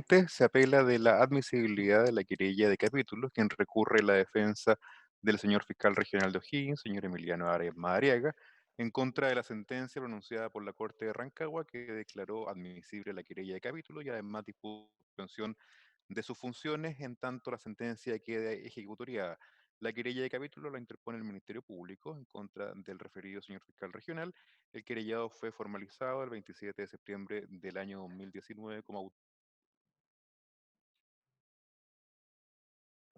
presente se apela de la admisibilidad de la querella de capítulos, quien recurre la defensa del señor fiscal regional de O'Higgins, señor Emiliano Arias Madariaga, en contra de la sentencia pronunciada por la Corte de Rancagua que declaró admisible la querella de capítulos y además dispuso suspensión de sus funciones en tanto la sentencia quede ejecutoriada. La querella de capítulo la interpone el Ministerio Público en contra del referido señor fiscal regional. El querellado fue formalizado el 27 de septiembre del año 2019 como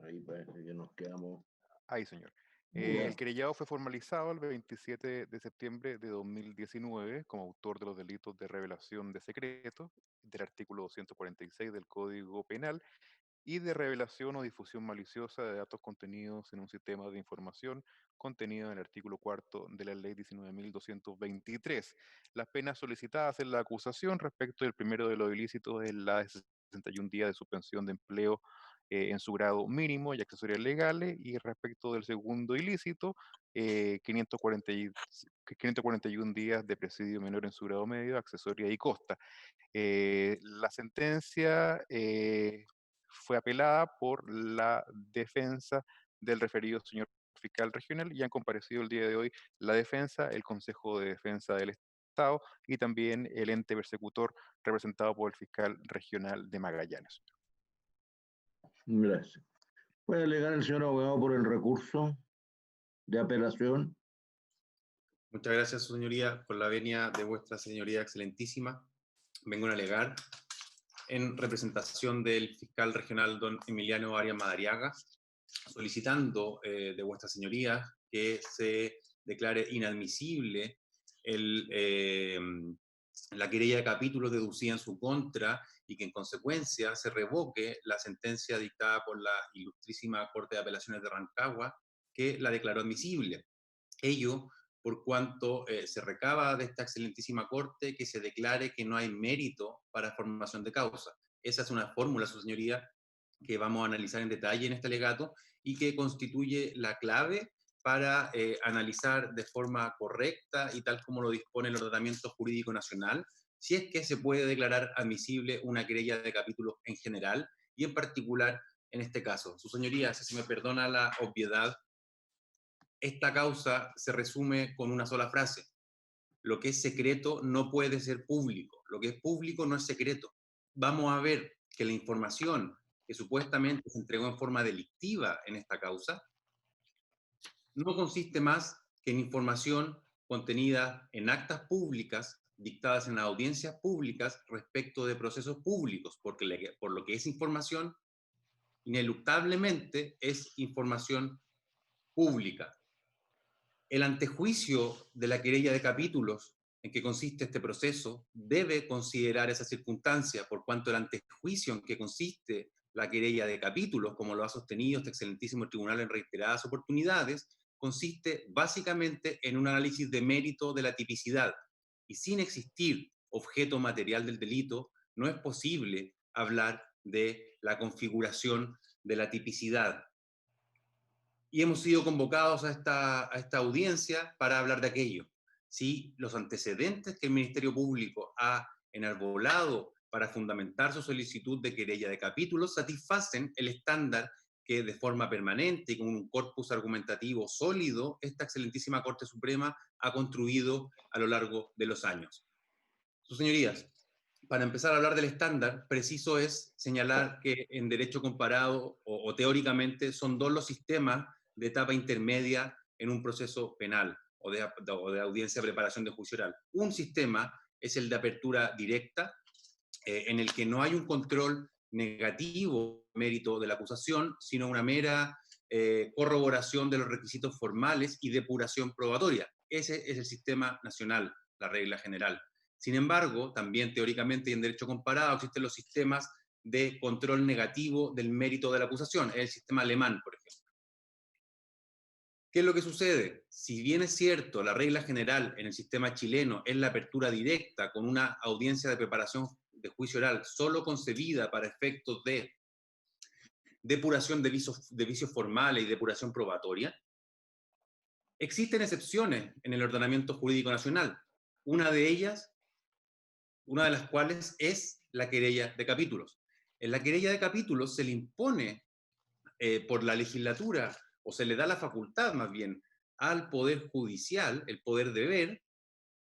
Ahí parece que nos quedamos Ay, señor. El muteados. querellado fue formalizado el 27 de septiembre de 2019 como autor de los delitos de revelación de secretos del artículo 246 del Código Penal y de revelación o difusión maliciosa de datos contenidos en un sistema de información contenido en el artículo cuarto de la ley 19.223. Las penas solicitadas en la acusación respecto del primero de los ilícitos es la de 61 días de suspensión de empleo en su grado mínimo y accesorias legales, y respecto del segundo ilícito, 541 días de presidio menor en su grado medio, accesoria y costa. La sentencia fue apelada por la defensa del referido señor fiscal regional y han comparecido el día de hoy la defensa, el Consejo de Defensa del Estado y también el ente persecutor representado por el fiscal regional de Magallanes. Gracias. ¿Puede alegar el señor abogado por el recurso de apelación? Muchas gracias, su señoría, por la venia de vuestra señoría excelentísima. Vengo a alegar en representación del fiscal regional don Emiliano Arias Madariaga, solicitando de vuestra señoría que se declare inadmisible la querella de capítulo deducida en su contra y que en consecuencia se revoque la sentencia dictada por la ilustrísima Corte de Apelaciones de Rancagua que la declaró admisible. Ello por cuanto se recaba de esta excelentísima Corte que se declare que no hay mérito para formación de causa. Esa es una fórmula, su señoría, que vamos a analizar en detalle en este alegato y que constituye la clave para analizar de forma correcta y tal como lo dispone el ordenamiento jurídico nacional, si es que se puede declarar admisible una querella de capítulos en general y en particular en este caso. Su señoría, si se me perdona la obviedad, esta causa se resume con una sola frase: lo que es secreto no puede ser público, lo que es público no es secreto. Vamos a ver que la información que supuestamente se entregó en forma delictiva en esta causa no consiste más que en información contenida en actas públicas dictadas en audiencias públicas respecto de procesos públicos, porque por lo que es información, ineluctablemente es información pública. El antejuicio de la querella de capítulos en que consiste este proceso debe considerar esa circunstancia, por cuanto el antejuicio en que consiste la querella de capítulos, como lo ha sostenido este excelentísimo tribunal en reiteradas oportunidades, consiste básicamente en un análisis de mérito de la tipicidad. Y sin existir objeto material del delito, no es posible hablar de la configuración de la tipicidad. Y hemos sido convocados a esta audiencia para hablar de aquello. Si los antecedentes que el Ministerio Público ha enarbolado para fundamentar su solicitud de querella de capítulos satisfacen el estándar que de forma permanente y con un corpus argumentativo sólido esta excelentísima Corte Suprema ha construido a lo largo de los años. Sus señorías, para empezar a hablar del estándar, preciso es señalar que en derecho comparado o teóricamente son dos los sistemas de etapa intermedia en un proceso penal o de audiencia de preparación de juicio oral. Un sistema es el de apertura directa, en el que no hay un control negativo mérito de la acusación, sino una mera corroboración de los requisitos formales y depuración probatoria. Ese es el sistema nacional, la regla general. Sin embargo, también teóricamente y en derecho comparado existen los sistemas de control negativo del mérito de la acusación, es el sistema alemán, por ejemplo. ¿Qué es lo que sucede? Si bien es cierto, la regla general en el sistema chileno es la apertura directa con una audiencia de preparación de juicio oral solo concebida para efectos de depuración de vicios formales y depuración probatoria, existen excepciones en el ordenamiento jurídico nacional. Una de ellas, una de las cuales es la querella de capítulos. En la querella de capítulos se le impone por la legislatura, o se le da la facultad más bien al Poder Judicial, el poder de ver,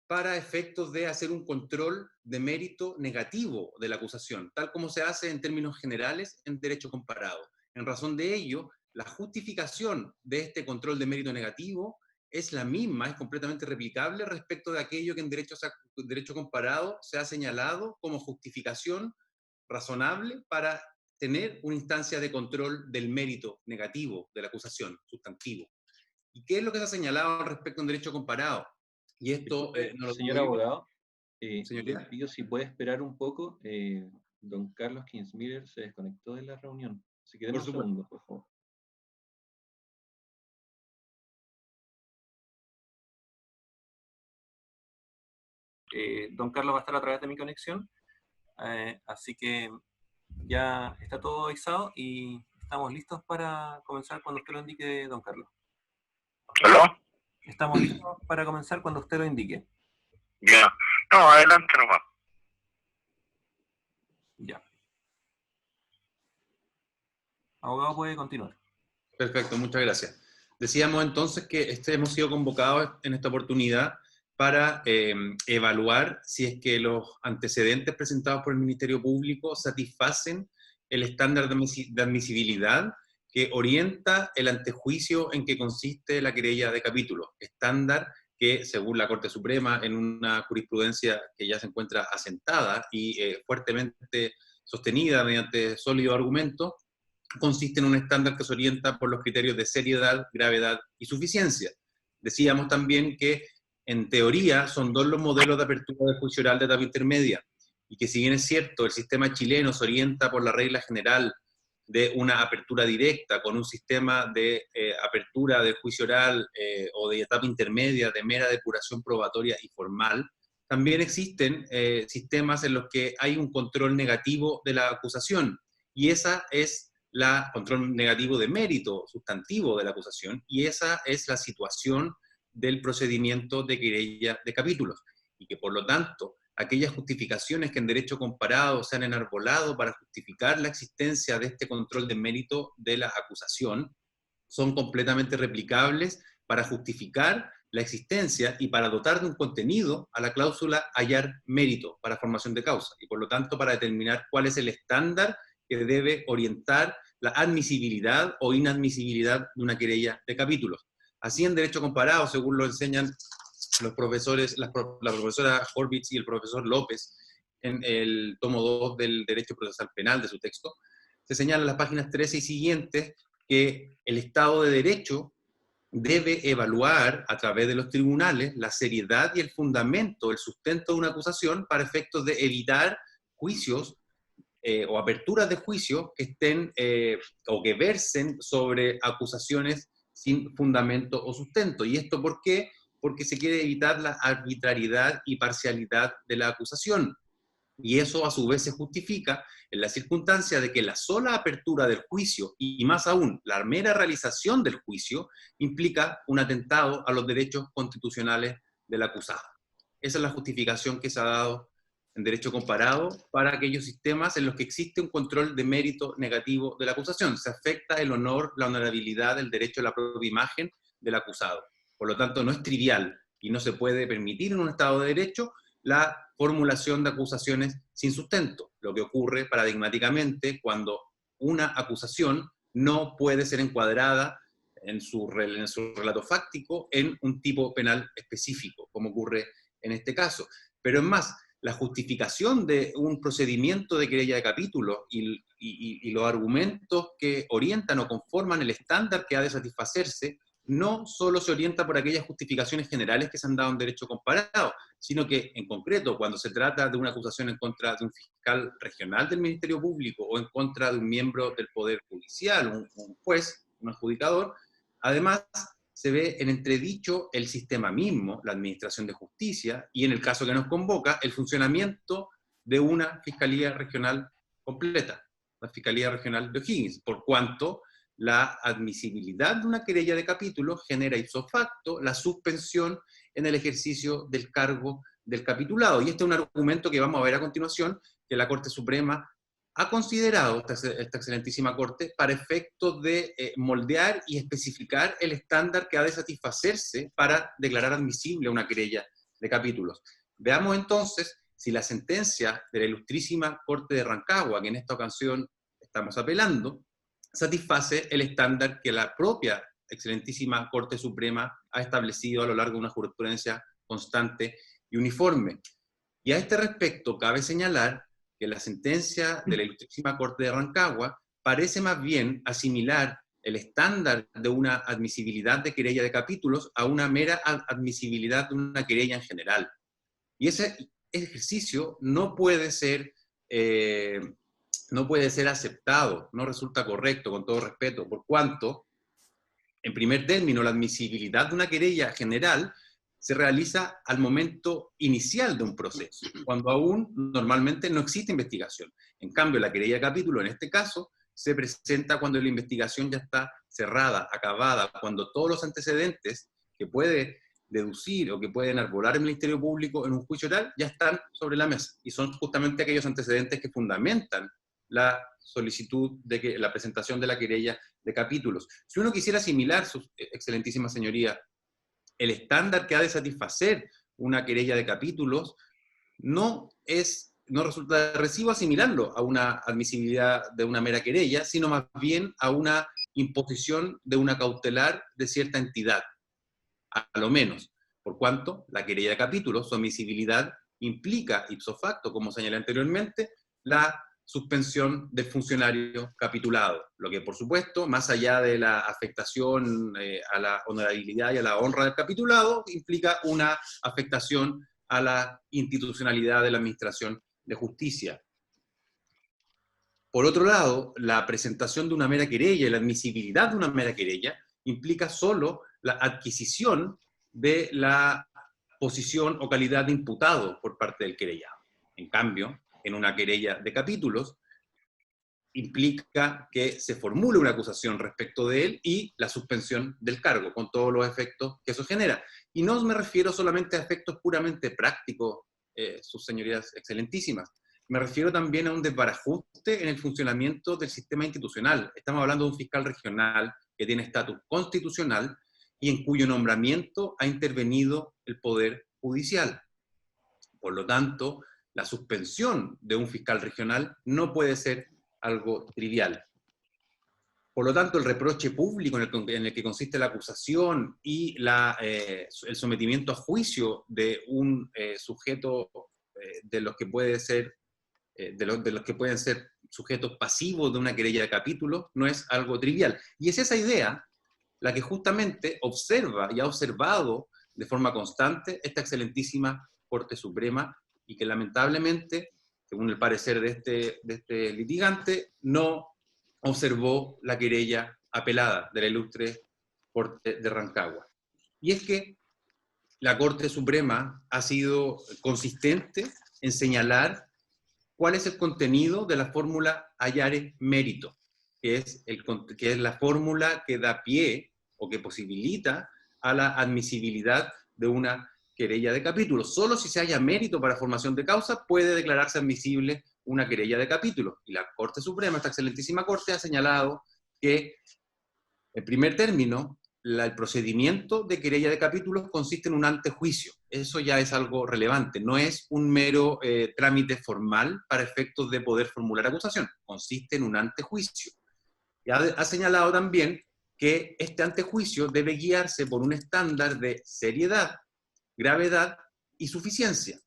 para efectos de hacer un control de mérito negativo de la acusación, tal como se hace en términos generales en derecho comparado. En razón de ello, la justificación de este control de mérito negativo es la misma, es completamente replicable respecto de aquello que en derecho comparado se ha señalado como justificación razonable para tener una instancia de control del mérito negativo de la acusación, sustantivo. ¿Y qué es lo que se ha señalado al respecto en derecho comparado? Y esto Disculpe, no lo digo señor yo, abogado, señoría. le pido si puede esperar un poco. Don Carlos Kinsmiller se desconectó de la reunión. Así que deme Por un supuesto. segundo, por favor. Don Carlos va a estar a través de mi conexión, así que ya está todo avisado y estamos listos para comenzar cuando usted lo indique, don Carlos. ¿Aló? Estamos listos para comenzar cuando usted lo indique. Ya. No, adelante nomás. Ya. Abogado, puede continuar. Perfecto, muchas gracias. Decíamos entonces que hemos sido convocados en esta oportunidad para evaluar si es que los antecedentes presentados por el Ministerio Público satisfacen el estándar de admisibilidad que orienta el antejuicio en que consiste la querella de capítulo. Estándar que, según la Corte Suprema, en una jurisprudencia que ya se encuentra asentada y fuertemente sostenida mediante sólidos argumentos, consiste en un estándar que se orienta por los criterios de seriedad, gravedad y suficiencia. Decíamos también que, en teoría, son dos los modelos de apertura de juicio oral de etapa intermedia, y que si bien es cierto, el sistema chileno se orienta por la regla general de una apertura directa, con un sistema de apertura del juicio oral o de etapa intermedia de mera depuración probatoria y formal, también existen sistemas en los que hay un control negativo de la acusación, y esa es la control negativo de mérito sustantivo de la acusación, y esa es la situación del procedimiento de querella de capítulos, y que por lo tanto aquellas justificaciones que en derecho comparado se han enarbolado para justificar la existencia de este control de mérito de la acusación son completamente replicables para justificar la existencia y para dotar de un contenido a la cláusula hallar mérito para formación de causa, y por lo tanto para determinar cuál es el estándar que debe orientar la admisibilidad o inadmisibilidad de una querella de capítulos. Así, en derecho comparado, según lo enseñan los profesores, la profesora Horvitz y el profesor López, en el tomo 2 del Derecho Procesal Penal de su texto, se señala en las páginas 13 y siguientes que el Estado de Derecho debe evaluar a través de los tribunales la seriedad y el fundamento, el sustento de una acusación para efectos de evitar juicios o aperturas de juicio que estén o que versen sobre acusaciones sin fundamento o sustento. ¿Y esto por qué? Porque se quiere evitar la arbitrariedad y parcialidad de la acusación. Y eso a su vez se justifica en la circunstancia de que la sola apertura del juicio, y más aún la mera realización del juicio, implica un atentado a los derechos constitucionales del acusado. Esa es la justificación que se ha dado en derecho comparado para aquellos sistemas en los que existe un control de mérito negativo de la acusación. Se afecta el honor, la honorabilidad, el derecho a la propia imagen del acusado. Por lo tanto, no es trivial y no se puede permitir en un Estado de Derecho la formulación de acusaciones sin sustento, lo que ocurre paradigmáticamente cuando una acusación no puede ser encuadrada en su relato fáctico en un tipo penal específico, como ocurre en este caso. Pero es más, la justificación de un procedimiento de querella de capítulo y los argumentos que orientan o conforman el estándar que ha de satisfacerse no solo se orienta por aquellas justificaciones generales que se han dado en derecho comparado, sino que en concreto cuando se trata de una acusación en contra de un fiscal regional del Ministerio Público o en contra de un miembro del Poder Judicial, un juez, un adjudicador, además se ve en entredicho el sistema mismo, la administración de justicia, y en el caso que nos convoca, el funcionamiento de una Fiscalía Regional completa, la Fiscalía Regional de O'Higgins, por cuanto la admisibilidad de una querella de capítulo genera ipso facto la suspensión en el ejercicio del cargo del capitulado. Y este es un argumento que vamos a ver a continuación, que la Corte Suprema ha considerado esta excelentísima Corte para efectos de moldear y especificar el estándar que ha de satisfacerse para declarar admisible una querella de capítulos. Veamos entonces si la sentencia de la ilustrísima Corte de Rancagua, que en esta ocasión estamos apelando, satisface el estándar que la propia excelentísima Corte Suprema ha establecido a lo largo de una jurisprudencia constante y uniforme. Y a este respecto cabe señalar que la sentencia de la ilustrísima Corte de Rancagua parece más bien asimilar el estándar de una admisibilidad de querella de capítulos a una mera admisibilidad de una querella en general. Y ese ejercicio no puede ser aceptado, no resulta correcto, con todo respeto, por cuanto, en primer término, la admisibilidad de una querella general se realiza al momento inicial de un proceso, cuando aún normalmente no existe investigación. En cambio, la querella de capítulo, en este caso, se presenta cuando la investigación ya está cerrada, acabada, cuando todos los antecedentes que puede deducir o que puede enarbolar el Ministerio Público en un juicio oral ya están sobre la mesa, y son justamente aquellos antecedentes que fundamentan la solicitud de la presentación de la querella de capítulos. Si uno quisiera asimilar, su excelentísima señoría, el estándar que ha de satisfacer una querella de capítulos, no resulta de recibo asimilarlo a una admisibilidad de una mera querella, sino más bien a una imposición de una cautelar de cierta entidad, a lo menos, por cuanto la querella de capítulos, su admisibilidad implica ipso facto, como señalé anteriormente, la suspensión del funcionario capitulado, lo que por supuesto, más allá de la afectación a la honorabilidad y a la honra del capitulado, implica una afectación a la institucionalidad de la administración de justicia. Por otro lado, la presentación de una mera querella y la admisibilidad de una mera querella implica solo la adquisición de la posición o calidad de imputado por parte del querellado. En cambio, en una querella de capítulos, implica que se formule una acusación respecto de él y la suspensión del cargo, con todos los efectos que eso genera. Y no me refiero solamente a efectos puramente prácticos, sus señorías excelentísimas. Me refiero también a un desbarajuste en el funcionamiento del sistema institucional. Estamos hablando de un fiscal regional que tiene estatus constitucional y en cuyo nombramiento ha intervenido el Poder Judicial. Por lo tanto, la suspensión de un fiscal regional no puede ser algo trivial. Por lo tanto, el reproche público en el que consiste la acusación y el sometimiento a juicio de un sujeto de los que pueden ser sujetos pasivos de una querella de capítulo no es algo trivial. Y es esa idea la que justamente observa y ha observado de forma constante esta excelentísima Corte Suprema, y que lamentablemente, según el parecer de este litigante, no observó la querella apelada de la ilustre Corte de Rancagua. Y es que la Corte Suprema ha sido consistente en señalar cuál es el contenido de la fórmula hallare mérito, que es la fórmula que da pie o que posibilita a la admisibilidad de una querella de capítulo. Solo si se halla mérito para formación de causa puede declararse admisible una querella de capítulo. Y la Corte Suprema, esta excelentísima Corte, ha señalado que, en primer término, el procedimiento de querella de capítulos consiste en un antejuicio. Eso ya es algo relevante. No es un mero trámite formal para efectos de poder formular acusación. Consiste en un antejuicio. Y ha señalado también que este antejuicio debe guiarse por un estándar de seriedad, gravedad y suficiencia.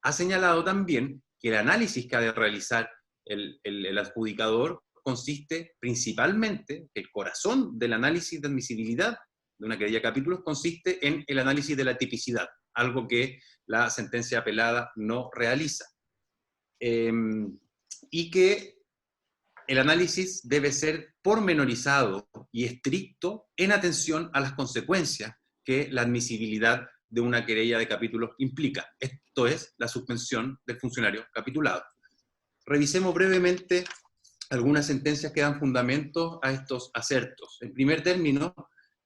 Ha señalado también que el análisis que ha de realizar el adjudicador consiste principalmente, el corazón del análisis de admisibilidad de una querella de capítulos consiste en el análisis de la tipicidad, algo que la sentencia apelada no realiza. Y que el análisis debe ser pormenorizado y estricto en atención a las consecuencias que la admisibilidad de una querella de capítulos implica. Esto es la suspensión del funcionario capitulado. Revisemos brevemente algunas sentencias que dan fundamento a estos asertos. En primer término,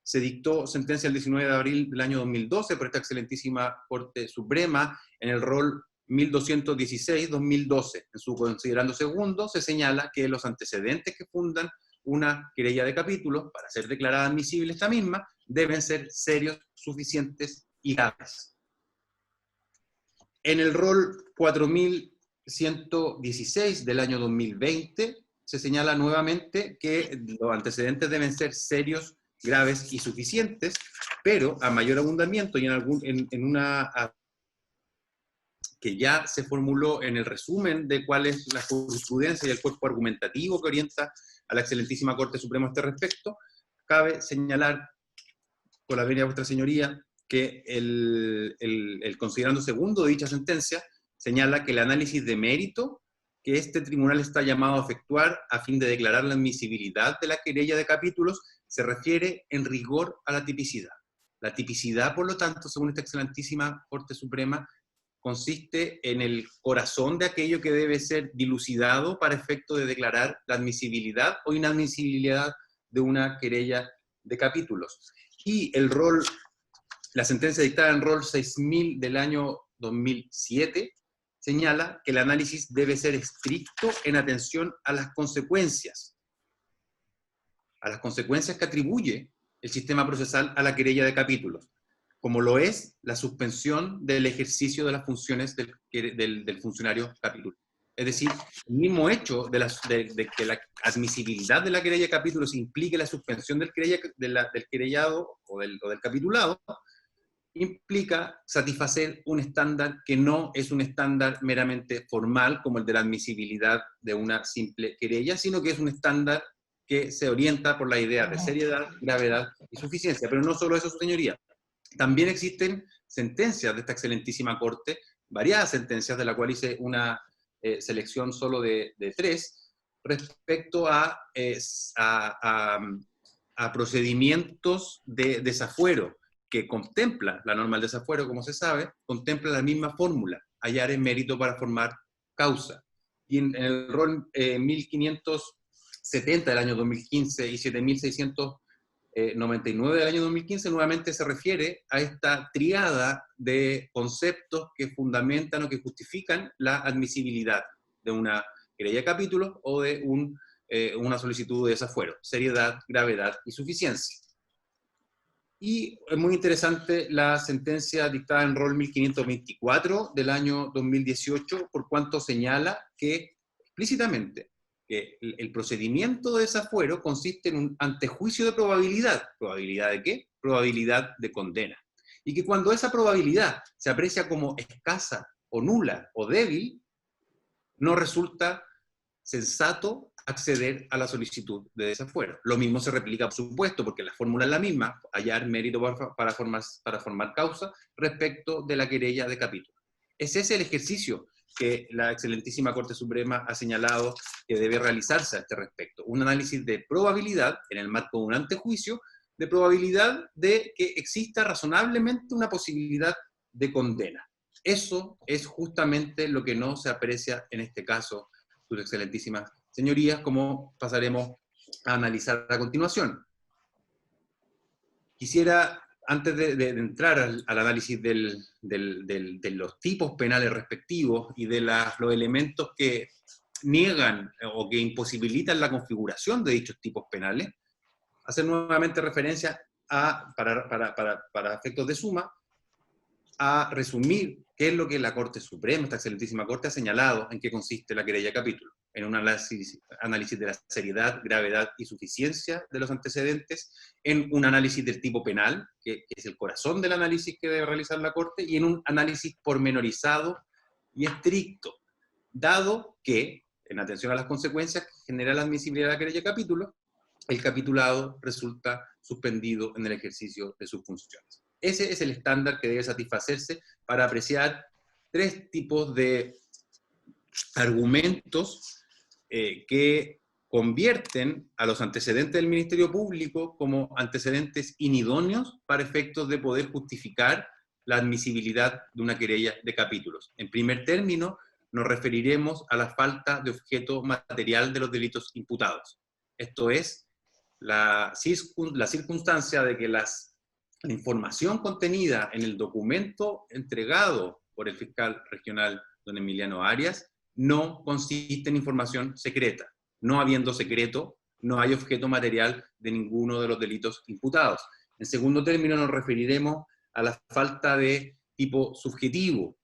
se dictó sentencia el 19 de abril del año 2012 por esta excelentísima Corte Suprema en el rol 1216-2012. En su considerando segundo se señala que los antecedentes que fundan una querella de capítulos, para ser declarada admisible esta misma, deben ser serios, suficientes y graves. En el rol 4116 del año 2020 se señala nuevamente que los antecedentes deben ser serios, graves y suficientes, pero a mayor abundamiento y en una que ya se formuló en el resumen de cuál es la jurisprudencia y el cuerpo argumentativo que orienta a la excelentísima Corte Suprema a este respecto, cabe señalar, con la venia de vuestra señoría, que el considerando segundo de dicha sentencia señala que el análisis de mérito que este tribunal está llamado a efectuar a fin de declarar la admisibilidad de la querella de capítulos se refiere en rigor a la tipicidad. La tipicidad, por lo tanto, según esta excelentísima Corte Suprema, consiste en el corazón de aquello que debe ser dilucidado para efecto de declarar la admisibilidad o inadmisibilidad de una querella de capítulos. Y la sentencia dictada en rol 6000 del año 2007 señala que el análisis debe ser estricto en atención a las consecuencias que atribuye el sistema procesal a la querella de capítulos, como lo es la suspensión del ejercicio de las funciones del funcionario capítulo. Es decir, el mismo hecho de que la admisibilidad de la querella de capítulos implique la suspensión del querellado o del capitulado, implica satisfacer un estándar que no es un estándar meramente formal, como el de la admisibilidad de una simple querella, sino que es un estándar que se orienta por la idea de seriedad, gravedad y suficiencia. Pero no solo eso, su señoría. También existen sentencias de esta excelentísima Corte, variadas sentencias, de la cual hice una selección solo de 3, respecto a procedimientos de desafuero, que contempla la norma del desafuero, como se sabe, contempla la misma fórmula, hallar en mérito para formar causa. Y en el rol 1570 del año 2015 y 7699 del año 2015, nuevamente se refiere a esta triada de conceptos que fundamentan o que justifican la admisibilidad de una querella de capítulos o de una solicitud de desafuero: seriedad, gravedad y suficiencia. Y es muy interesante la sentencia dictada en rol 1524 del año 2018, por cuanto señala que explícitamente que el procedimiento de desafuero consiste en un antejuicio de probabilidad. ¿Probabilidad de qué? Probabilidad de condena. Y que cuando esa probabilidad se aprecia como escasa o nula o débil, no resulta sensato acceder a la solicitud de desafuero. Lo mismo se replica, por supuesto, porque la fórmula es la misma: hallar mérito para formar causa respecto de la querella de capítulo. Ese es el ejercicio que la excelentísima Corte Suprema ha señalado que debe realizarse a este respecto. Un análisis de probabilidad, en el marco de un antejuicio, de probabilidad de que exista razonablemente una posibilidad de condena. Eso es justamente lo que no se aprecia en este caso, sus excelentísimas señorías, como pasaremos a analizar a continuación. Quisiera, antes de entrar al análisis de los tipos penales respectivos y de los elementos que niegan o que imposibilitan la configuración de dichos tipos penales, hacer nuevamente referencia para efectos de suma, a resumir qué es lo que la Corte Suprema, esta excelentísima Corte, ha señalado en qué consiste la querella de capítulo, en un análisis de la seriedad, gravedad y suficiencia de los antecedentes, en un análisis del tipo penal, que es el corazón del análisis que debe realizar la Corte, y en un análisis pormenorizado y estricto, dado que, en atención a las consecuencias que genera la admisibilidad de la querella de capítulo, el capitulado resulta suspendido en el ejercicio de sus funciones. Ese es el estándar que debe satisfacerse para apreciar 3 tipos de argumentos que convierten a los antecedentes del Ministerio Público como antecedentes inidóneos para efectos de poder justificar la admisibilidad de una querella de capítulos. En primer término, nos referiremos a la falta de objeto material de los delitos imputados. Esto es, la circunstancia de que la información contenida en el documento entregado por el fiscal regional don Emiliano Arias, no consiste en información secreta. No habiendo secreto, no hay objeto material de ninguno de los delitos imputados. En segundo término, nos referiremos a la falta de tipo subjetivo.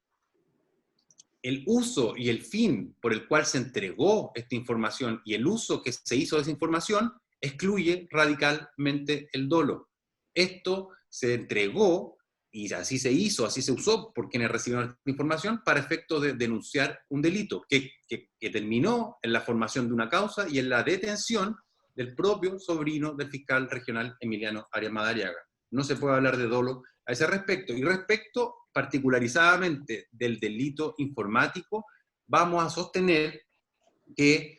El uso y el fin por el cual se entregó esta información y el uso que se hizo de esa información excluye radicalmente el dolo. Esto se entregó, y así se hizo, así se usó por quienes recibieron esta información, para efecto de denunciar un delito que terminó en la formación de una causa y en la detención del propio sobrino del fiscal regional Emiliano Arias Madariaga. No se puede hablar de dolo a ese respecto. Y respecto particularizadamente del delito informático, vamos a sostener que,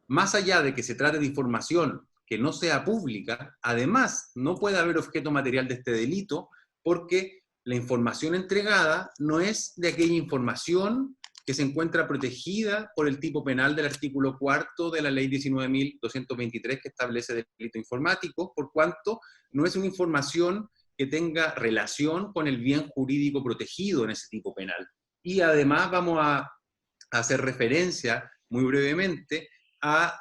más allá de que se trate de información que no sea pública, además no puede haber objeto material de este delito, porque la información entregada no es de aquella información que se encuentra protegida por el tipo penal del artículo 4 de la ley 19.223 que establece delito informático, por cuanto no es una información que tenga relación con el bien jurídico protegido en ese tipo penal. Y además vamos a hacer referencia muy brevemente a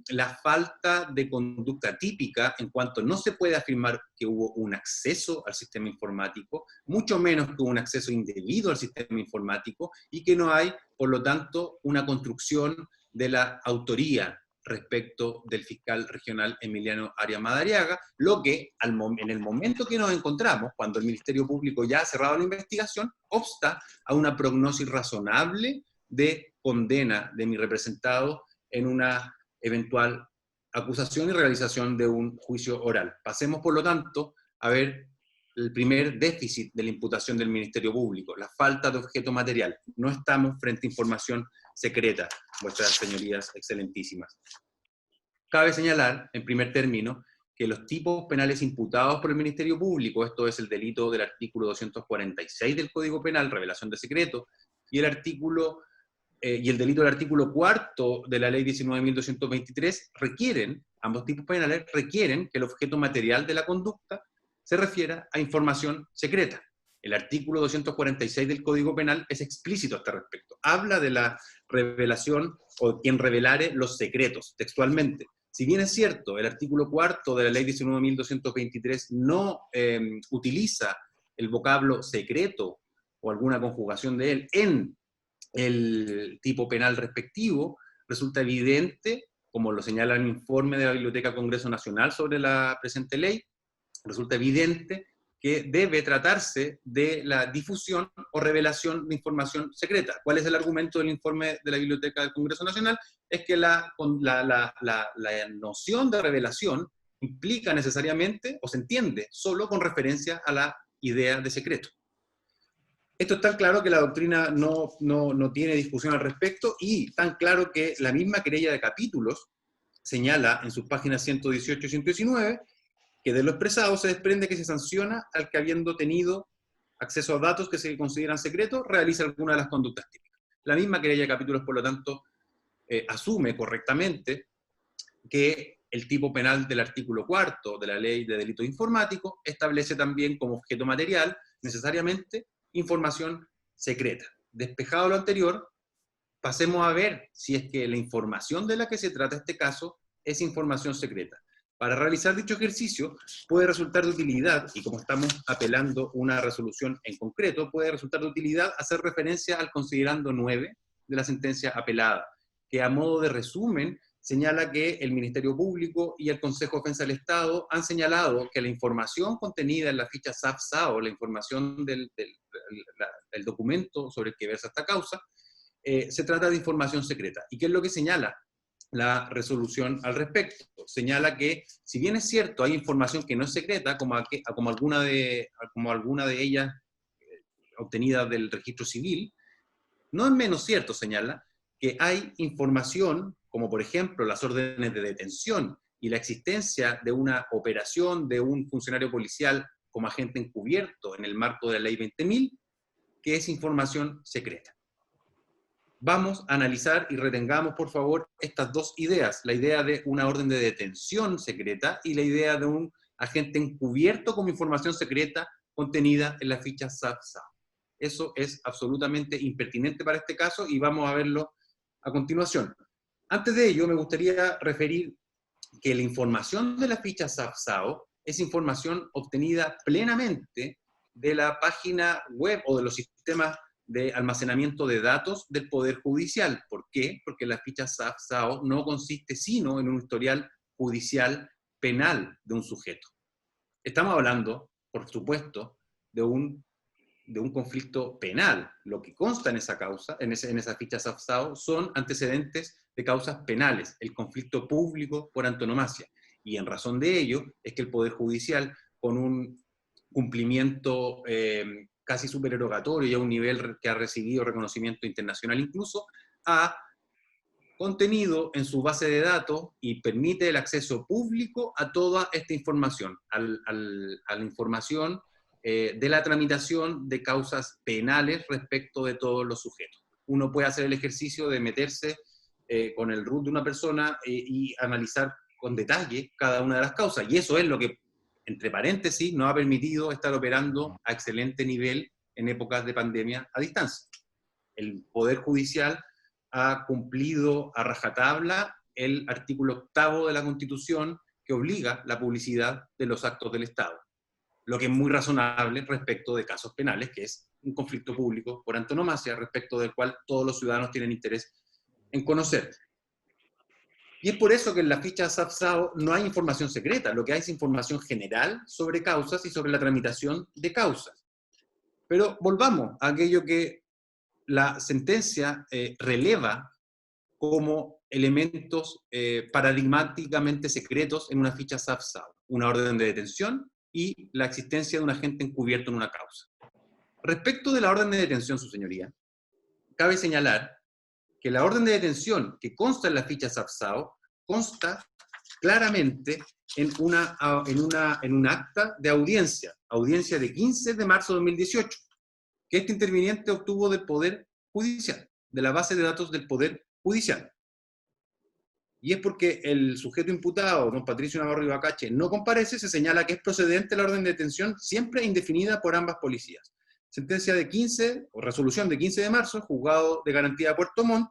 la falta de conducta típica en cuanto no se puede afirmar que hubo un acceso al sistema informático, mucho menos que hubo un acceso indebido al sistema informático, y que no hay, por lo tanto, una construcción de la autoría respecto del fiscal regional Emiliano Arias Madariaga, lo que en el momento que nos encontramos, cuando el Ministerio Público ya ha cerrado la investigación, obsta a una prognosis razonable de condena de mi representado en una eventual acusación y realización de un juicio oral. Pasemos, por lo tanto, a ver el primer déficit de la imputación del Ministerio Público, la falta de objeto material. No estamos frente a información secreta, vuestras señorías excelentísimas. Cabe señalar, en primer término, que los tipos penales imputados por el Ministerio Público, esto es el delito del artículo 246 del Código Penal, revelación de secreto, y el delito del artículo 4 de la ley 19.223 requieren, ambos tipos penales requieren que el objeto material de la conducta se refiera a información secreta. El artículo 246 del Código Penal es explícito a este respecto. Habla de la revelación o quien revelare los secretos, textualmente. Si bien es cierto, el artículo 4 de la ley 19.223 no utiliza el vocablo secreto o alguna conjugación de él en el tipo penal respectivo, resulta evidente, como lo señala el informe de la Biblioteca Congreso Nacional sobre la presente ley, resulta evidente que debe tratarse de la difusión o revelación de información secreta. ¿Cuál es el argumento del informe de la Biblioteca del Congreso Nacional? Es que la noción de revelación implica necesariamente, o se entiende, solo con referencia a la idea de secreto. Esto es tan claro que la doctrina no tiene discusión al respecto, y tan claro que la misma querella de capítulos señala en sus páginas 118 y 119 que de lo expresado se desprende que se sanciona al que, habiendo tenido acceso a datos que se consideran secretos, realiza alguna de las conductas típicas. La misma querella de capítulos, por lo tanto, asume correctamente que el tipo penal del artículo 4 de la ley de delito informático establece también como objeto material necesariamente información secreta. Despejado lo anterior, pasemos a ver si es que la información de la que se trata este caso es información secreta. Para realizar dicho ejercicio puede resultar de utilidad, y como estamos apelando una resolución en concreto, puede resultar de utilidad hacer referencia al considerando 9 de la sentencia apelada, que a modo de resumen señala que el Ministerio Público y el Consejo de Defensa del Estado han señalado que la información contenida en la ficha SAF-SAO, la información del documento sobre el que versa esta causa, se trata de información secreta. ¿Y qué es lo que señala la resolución al respecto? Señala que, si bien es cierto, hay información que no es secreta, como alguna de ellas obtenida del registro civil, no es menos cierto, señala, que hay información, como por ejemplo las órdenes de detención y la existencia de una operación de un funcionario policial como agente encubierto en el marco de la ley 20.000, que es información secreta. Vamos a analizar y retengamos, por favor, estas dos ideas, la idea de una orden de detención secreta y la idea de un agente encubierto como información secreta contenida en la ficha SAF-SAO. Eso es absolutamente impertinente para este caso y vamos a verlo a continuación. Antes de ello, me gustaría referir que la información de la ficha SAF-SAO es información obtenida plenamente de la página web o de los sistemas de almacenamiento de datos del Poder Judicial. ¿Por qué? Porque la ficha SAF-SAO no consiste sino en un historial judicial penal de un sujeto. Estamos hablando, por supuesto, de un conflicto penal. Lo que consta en esa causa, en esa ficha SAF-SAO, son antecedentes de causas penales, el conflicto público por antonomasia. Y en razón de ello es que el Poder Judicial, con un cumplimiento casi supererogatorio y a un nivel que ha recibido reconocimiento internacional incluso, ha contenido en su base de datos y permite el acceso público a toda esta información, a la información de la tramitación de causas penales respecto de todos los sujetos. Uno puede hacer el ejercicio de meterse con el root de una persona y analizar con detalle cada una de las causas, y eso es lo que, entre paréntesis, nos ha permitido estar operando a excelente nivel en épocas de pandemia a distancia. El Poder Judicial ha cumplido a rajatabla el artículo 8º de la Constitución que obliga la publicidad de los actos del Estado, lo que es muy razonable respecto de casos penales, que es un conflicto público por antonomasia, respecto del cual todos los ciudadanos tienen interés en conocer. Y es por eso que en la ficha SAF-SAO no hay información secreta, lo que hay es información general sobre causas y sobre la tramitación de causas. Pero volvamos a aquello que la sentencia releva como elementos paradigmáticamente secretos en una ficha SAF-SAO, una orden de detención y la existencia de un agente encubierto en una causa. Respecto de la orden de detención, su señoría, cabe señalar que la orden de detención que consta en la ficha SAF-SAO consta claramente en un acta de audiencia de 15 de marzo de 2018, que este interviniente obtuvo del Poder Judicial, de la base de datos del Poder Judicial. Y es porque el sujeto imputado, don Patricio Navarro Ibacache, no comparece, se señala que es procedente la orden de detención siempre indefinida por ambas policías. Sentencia de 15, o resolución de 15 de marzo, Juzgado de Garantía de Puerto Montt,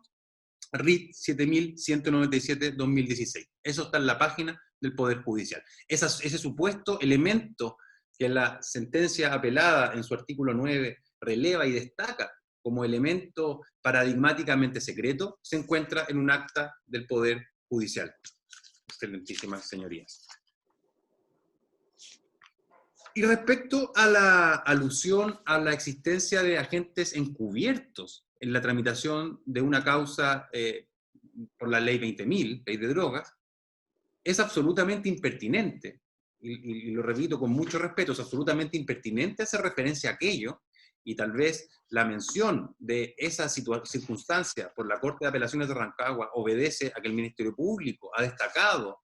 RIT 7197-2016. Eso está en la página del Poder Judicial. Ese supuesto elemento que la sentencia apelada en su artículo 9 releva y destaca como elemento paradigmáticamente secreto, se encuentra en un acta del Poder Judicial. Excelentísimas señorías. Y respecto a la alusión a la existencia de agentes encubiertos en la tramitación de una causa por la ley 20.000, ley de drogas, es absolutamente impertinente, y lo repito con mucho respeto, es absolutamente impertinente hacer referencia a aquello, y tal vez la mención de esa circunstancia por la Corte de Apelaciones de Rancagua obedece a que el Ministerio Público ha destacado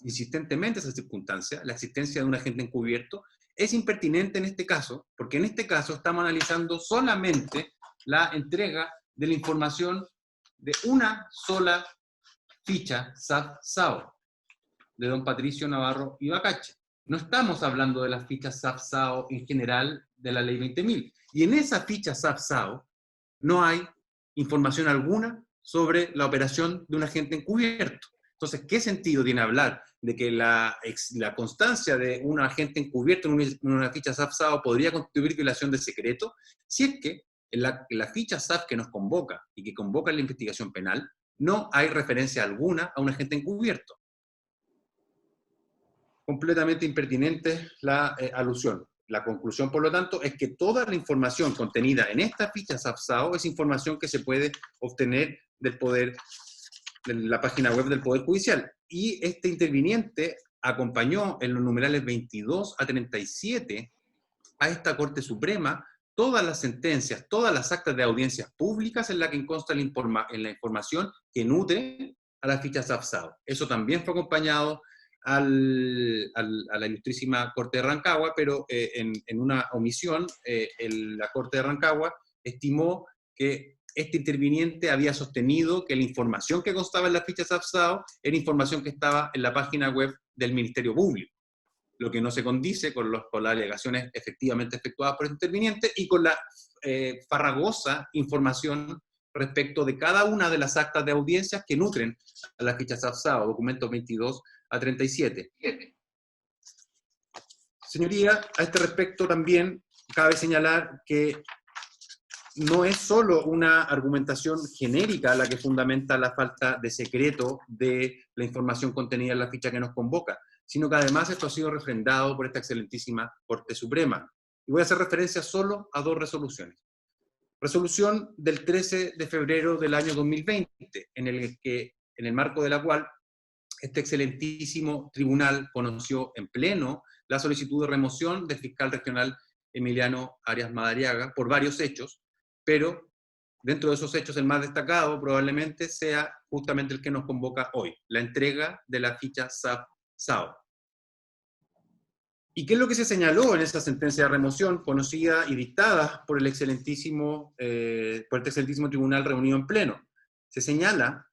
insistentemente esa circunstancia, la existencia de un agente encubierto, es impertinente en este caso, porque en este caso estamos analizando solamente la entrega de la información de una sola ficha SAF-SAO, de don Patricio Navarro Ibacache. No estamos hablando de las fichas SAF-SAO en general de la ley 20.000. Y en esa ficha SAF-SAO no hay información alguna sobre la operación de un agente encubierto. Entonces, ¿qué sentido tiene hablar de que la constancia de un agente encubierto en una ficha SAF-SAO podría constituir violación de secreto? Si es que en la ficha SAF que nos convoca y que convoca la investigación penal, no hay referencia alguna a un agente encubierto. Completamente impertinente la alusión. La conclusión, por lo tanto, es que toda la información contenida en esta ficha SAF-SAO es información que se puede obtener de la página web del Poder Judicial. Y este interviniente acompañó en los numerales 22 a 37 a esta Corte Suprema todas las sentencias, todas las actas de audiencias públicas en la que consta en la información que nutre a la ficha SAF-SAO. Eso también fue acompañado a la ilustrísima Corte de Rancagua, pero en una omisión, la Corte de Rancagua estimó que este interviniente había sostenido que la información que constaba en la ficha SAF-SAO era información que estaba en la página web del Ministerio Público, lo que no se condice con las alegaciones efectivamente efectuadas por el interviniente y con la farragosa información respecto de cada una de las actas de audiencias que nutren a la ficha SAF-SAO, documentos 22 a 37. Señoría, a este respecto también cabe señalar que no es solo una argumentación genérica la que fundamenta la falta de secreto de la información contenida en la ficha que nos convoca, sino que además esto ha sido refrendado por esta excelentísima Corte Suprema. Y voy a hacer referencia solo a dos resoluciones. Resolución del 13 de febrero del año 2020, en el marco de la cual este excelentísimo tribunal conoció en pleno la solicitud de remoción del fiscal regional Emiliano Arias Madariaga por varios hechos, pero dentro de esos hechos el más destacado probablemente sea justamente el que nos convoca hoy, la entrega de la ficha SAF-SAO. ¿Y qué es lo que se señaló en esa sentencia de remoción, conocida y dictada por este excelentísimo tribunal reunido en pleno? Se señala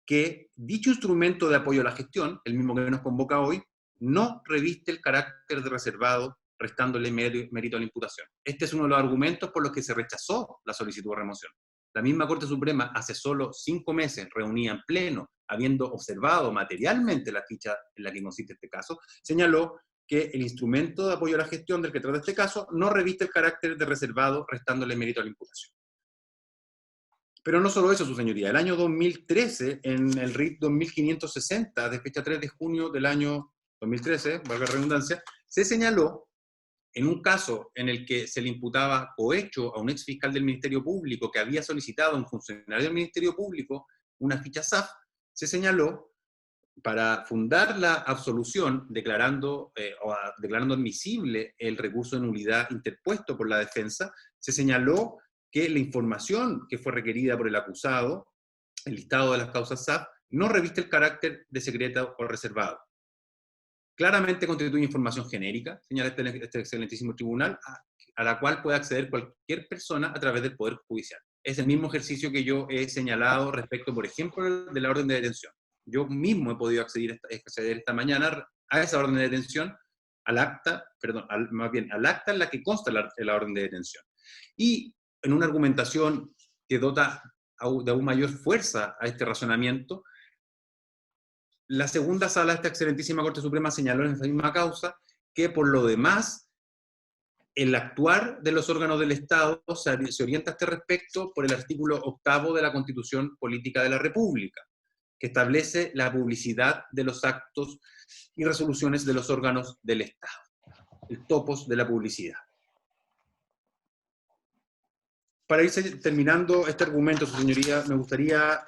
que dicho instrumento de apoyo a la gestión, el mismo que nos convoca hoy, no reviste el carácter de reservado, restándole mérito a la imputación. Este es uno de los argumentos por los que se rechazó la solicitud de remoción. La misma Corte Suprema, hace solo 5 meses, reunida en pleno, habiendo observado materialmente la ficha en la que consiste este caso, señaló que el instrumento de apoyo a la gestión del que trata este caso no reviste el carácter de reservado, restándole mérito a la imputación. Pero no solo eso, su señoría. El año 2013, en el RIT 2560, de fecha 3 de junio del año 2013, valga la redundancia, se señaló, en un caso en el que se le imputaba cohecho a un ex fiscal del Ministerio Público que había solicitado a un funcionario del Ministerio Público una ficha SAF, se señaló, para fundar la absolución, declarando admisible el recurso de nulidad interpuesto por la defensa, se señaló que la información que fue requerida por el acusado, el listado de las causas SAF, no reviste el carácter de secreto o reservado. Claramente constituye información genérica, señala este excelentísimo tribunal, a la cual puede acceder cualquier persona a través del Poder Judicial. Es el mismo ejercicio que yo he señalado respecto, por ejemplo, de la orden de detención. Yo mismo he podido acceder esta mañana a esa orden de detención, al acta en la que consta la orden de detención. Y en una argumentación que dota de aún mayor fuerza a este razonamiento, la segunda sala de esta excelentísima Corte Suprema señaló en esa misma causa que, por lo demás, el actuar de los órganos del Estado se orienta a este respecto por el artículo 8º de la Constitución Política de la República, que establece la publicidad de los actos y resoluciones de los órganos del Estado, el topos de la publicidad. Para ir terminando este argumento, su señoría, me gustaría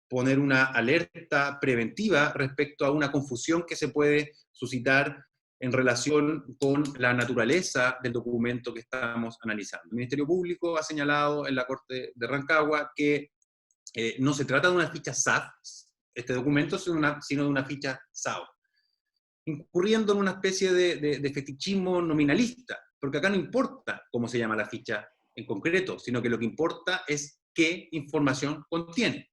poner una alerta preventiva respecto a una confusión que se puede suscitar en relación con la naturaleza del documento que estamos analizando. El Ministerio Público ha señalado en la Corte de Rancagua que no se trata de una ficha SAF, este documento, sino de una ficha SAO, incurriendo en una especie de fetichismo nominalista, porque acá no importa cómo se llama la ficha en concreto, sino que lo que importa es qué información contiene.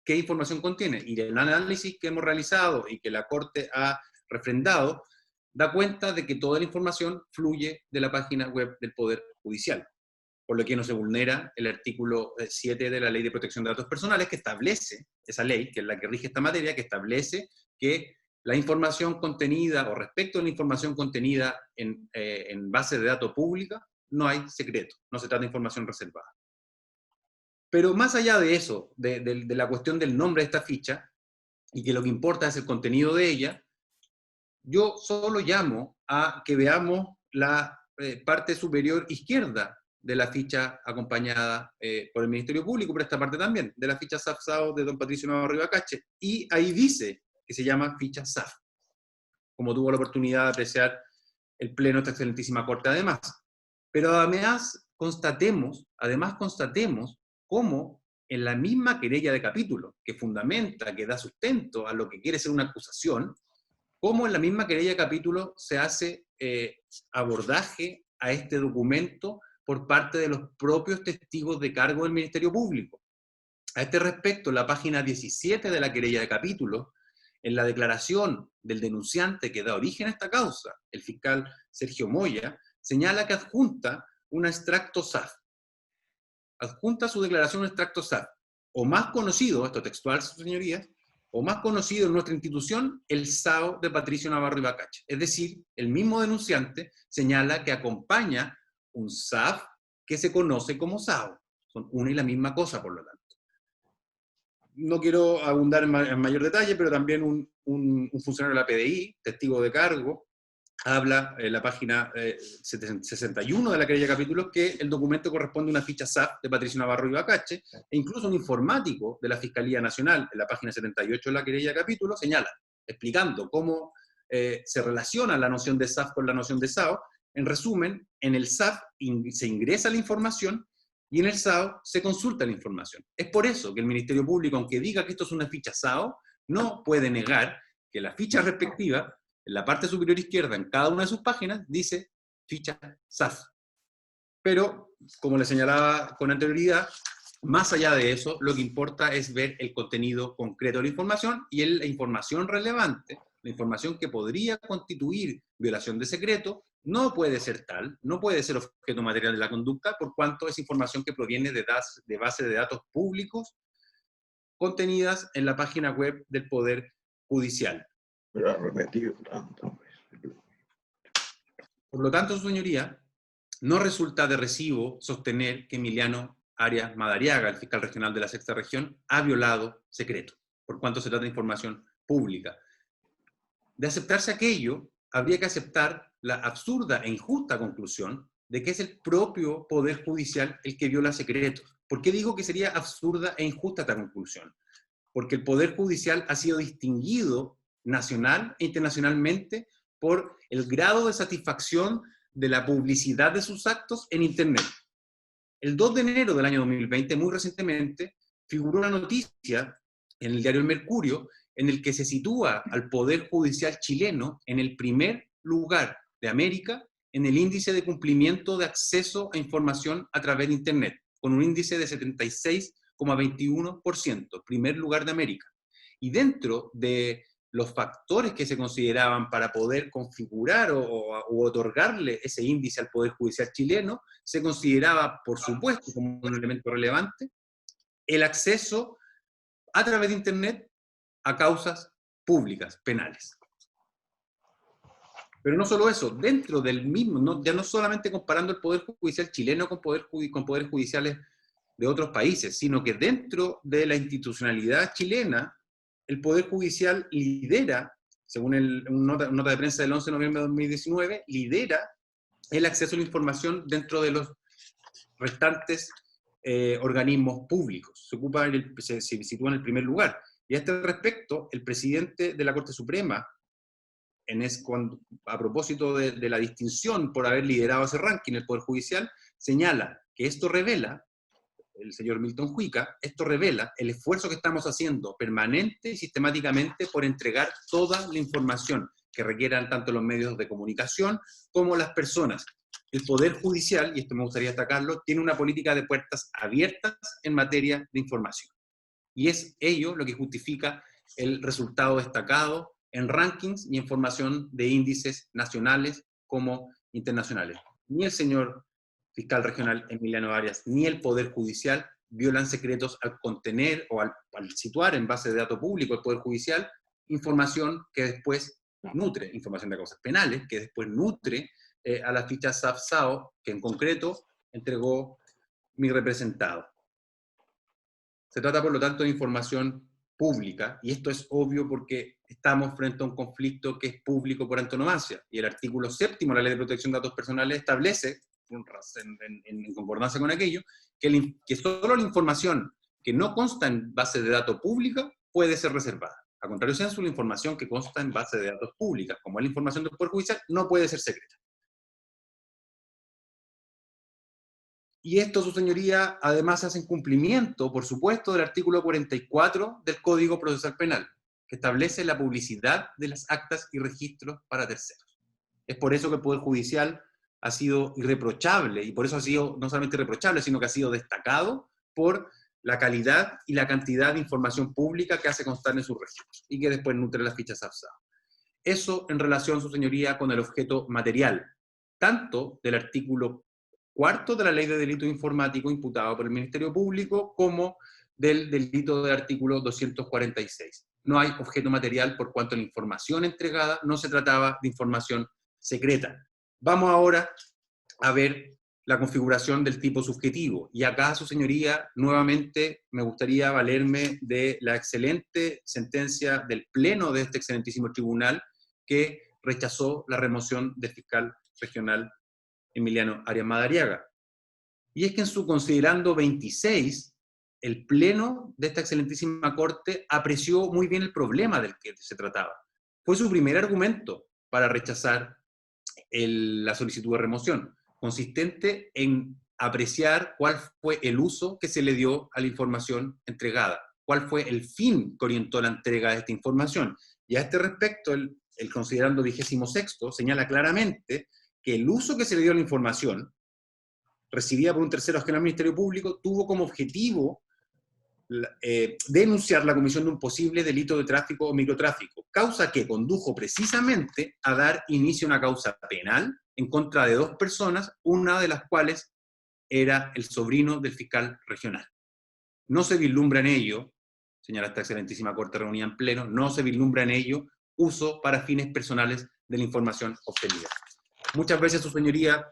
¿Qué información contiene? Y el análisis que hemos realizado y que la Corte ha refrendado, da cuenta de que toda la información fluye de la página web del Poder Judicial, por lo que no se vulnera el artículo 7 de la Ley de Protección de Datos Personales, que establece, esa ley, que es la que rige esta materia, que establece que la información contenida, o respecto a la información contenida en base de datos pública, no hay secreto, no se trata de información reservada. Pero más allá de eso, de la cuestión del nombre de esta ficha, y que lo que importa es el contenido de ella, yo solo llamo a que veamos la parte superior izquierda de la ficha acompañada por el Ministerio Público, por esta parte también, de la ficha SAF-SAO de don Patricio Navarro Rivacache, y ahí dice que se llama ficha SAF, como tuvo la oportunidad de apreciar el Pleno de esta excelentísima Corte además. Pero además constatemos cómo en la misma querella de capítulo, que fundamenta, que da sustento a lo que quiere ser una acusación, cómo en la misma querella de capítulo se hace abordaje a este documento por parte de los propios testigos de cargo del Ministerio Público. A este respecto, en la página 17 de la querella de capítulo, en la declaración del denunciante que da origen a esta causa, el fiscal Sergio Moya, señala que adjunta un extracto SAF. Adjunta a su declaración un extracto SAF. O más conocido, esto textual, señorías, o más conocido en nuestra institución, el SAO de Patricio Navarro Ibacache. Es decir, el mismo denunciante señala que acompaña un SAF que se conoce como SAO. Son una y la misma cosa, por lo tanto. No quiero abundar en mayor detalle, pero también un funcionario de la PDI, testigo de cargo, habla en la página 61 de la querella de capítulos que el documento corresponde a una ficha SAF de Patricio Navarro Ibacache, e incluso un informático de la Fiscalía Nacional, en la página 78 de la querella de capítulos, señala, explicando cómo se relaciona la noción de SAF con la noción de SAO. En resumen, en el SAF se ingresa la información y en el SAO se consulta la información. Es por eso que el Ministerio Público, aunque diga que esto es una ficha SAO, no puede negar que la ficha respectiva, en la parte superior izquierda, en cada una de sus páginas, dice ficha SAF. Pero, como le señalaba con anterioridad, más allá de eso, lo que importa es ver el contenido concreto de la información y la información relevante, la información que podría constituir violación de secreto, no puede ser tal, no puede ser objeto material de la conducta, por cuanto es información que proviene de bases de datos públicos contenidas en la página web del Poder Judicial. Pero ha repetido tanto. Por lo tanto, su señoría, no resulta de recibo sostener que Emiliano Arias Madariaga, el fiscal regional de la Sexta Región, ha violado secreto, por cuanto se trata de información pública. De aceptarse aquello, habría que aceptar la absurda e injusta conclusión de que es el propio Poder Judicial el que viola secretos. ¿Por qué digo que sería absurda e injusta esta conclusión? Porque el Poder Judicial ha sido distinguido nacional e internacionalmente por el grado de satisfacción de la publicidad de sus actos en Internet. El 2 de enero del año 2020, muy recientemente, figuró una noticia en el diario El Mercurio en el que se sitúa al Poder Judicial chileno en el primer lugar de América en el índice de cumplimiento de acceso a información a través de Internet, con un índice de 76,21%, primer lugar de América. Y dentro de los factores que se consideraban para poder configurar o otorgarle ese índice al Poder Judicial chileno, se consideraba, por supuesto, como un elemento relevante, el acceso a través de Internet a causas públicas, penales. Pero no solo eso, dentro del mismo, ya no solamente comparando el Poder Judicial chileno con poderes judiciales de otros países, sino que dentro de la institucionalidad chilena, el Poder Judicial lidera, según una nota de prensa del 11 de noviembre de 2019, lidera el acceso a la información dentro de los restantes organismos públicos. Se sitúa en el primer lugar. Y a este respecto, el presidente de la Corte Suprema, a propósito de la distinción por haber liderado ese ranking, el Poder Judicial, señala que esto revela, el señor Milton Juica, esto revela el esfuerzo que estamos haciendo permanente y sistemáticamente por entregar toda la información que requieran tanto los medios de comunicación como las personas. El Poder Judicial, y esto me gustaría destacarlo, tiene una política de puertas abiertas en materia de información. Y es ello lo que justifica el resultado destacado en rankings y en formación de índices nacionales como internacionales. Ni el señor fiscal regional Emiliano Arias ni el Poder Judicial violan secretos al contener o al situar en base de datos público el Poder Judicial información que después nutre, información de causas penales, que después nutre a la ficha SAF-SAO, que en concreto entregó mi representado. Se trata, por lo tanto, de información pública, y esto es obvio porque estamos frente a un conflicto que es público por antonomasia, y el artículo 7 de la Ley de Protección de Datos Personales establece, en concordancia con aquello, que solo la información que no consta en base de datos pública puede ser reservada. A contrario censo, la información que consta en base de datos públicas, como es la información del Poder Judicial, no puede ser secreta. Y esto, su señoría, además hace en cumplimiento, por supuesto, del artículo 44 del Código Procesal Penal, que establece la publicidad de las actas y registros para terceros. Es por eso que el Poder Judicial ha sido irreprochable, y por eso ha sido no solamente irreprochable, sino que ha sido destacado por la calidad y la cantidad de información pública que hace constar en sus registros, y que después nutre las fichas SAF-SAO. Eso en relación, su señoría, con el objeto material, tanto del artículo 4 de la Ley de Delito Informático imputado por el Ministerio Público como del delito del artículo 246. No hay objeto material por cuanto la información entregada no se trataba de información secreta. Vamos ahora a ver la configuración del tipo subjetivo. Y acá, su señoría, nuevamente me gustaría valerme de la excelente sentencia del Pleno de este excelentísimo tribunal que rechazó la remoción del fiscal regional Emiliano Arias Madariaga. Y es que en su considerando 26, el Pleno de esta excelentísima Corte apreció muy bien el problema del que se trataba. Fue su primer argumento para rechazar la solicitud de remoción, consistente en apreciar cuál fue el uso que se le dio a la información entregada, cuál fue el fin que orientó la entrega de esta información. Y a este respecto, el considerando 26º señala claramente que el uso que se le dio a la información, recibida por un tercero ajeno al Ministerio Público, tuvo como objetivo denunciar la comisión de un posible delito de tráfico o microtráfico, causa que condujo precisamente a dar inicio a una causa penal en contra de 2 personas, una de las cuales era el sobrino del fiscal regional. No se vislumbra en ello, señala esta excelentísima Corte reunida en pleno, no se vislumbra en ello uso para fines personales de la información obtenida. Muchas veces, su señoría,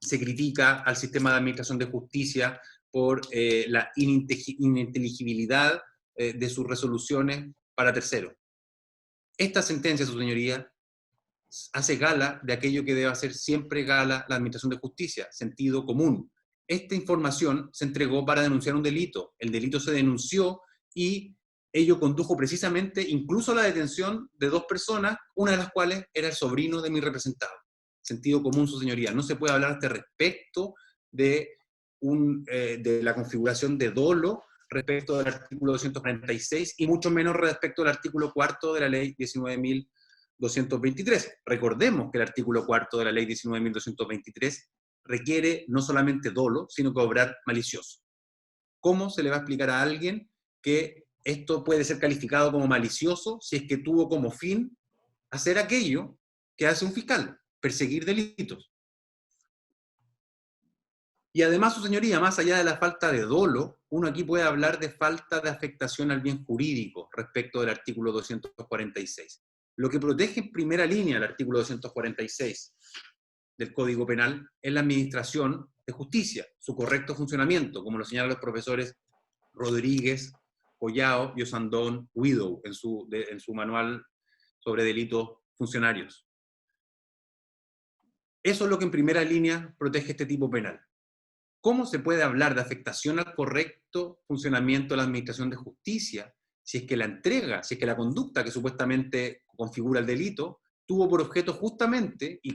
se critica al sistema de administración de justicia por la ininteligibilidad de sus resoluciones para terceros. Esta sentencia, su señoría, hace gala de aquello que debe hacer siempre gala la administración de justicia, sentido común. Esta información se entregó para denunciar un delito. El delito se denunció y ello condujo precisamente incluso a la detención de 2 personas, una de las cuales era el sobrino de mi representado. Sentido común, su señoría. No se puede hablar a este respecto de la configuración de dolo respecto del artículo 246 y mucho menos respecto al artículo 4 de la ley 19.223. Recordemos que el artículo 4 de la ley 19.223 requiere no solamente dolo, sino que obrar malicioso. ¿Cómo se le va a explicar a alguien que esto puede ser calificado como malicioso si es que tuvo como fin hacer aquello que hace un fiscal, perseguir delitos? Y además, su señoría, más allá de la falta de dolo, uno aquí puede hablar de falta de afectación al bien jurídico respecto del artículo 246. Lo que protege en primera línea el artículo 246 del Código Penal es la administración de justicia, su correcto funcionamiento, como lo señalan los profesores Rodríguez, Collao y Osandón Widow en su manual sobre delitos funcionarios. Eso es lo que en primera línea protege este tipo penal. ¿Cómo se puede hablar de afectación al correcto funcionamiento de la administración de justicia si es que la entrega, si es que la conducta que supuestamente configura el delito tuvo por objeto justamente, y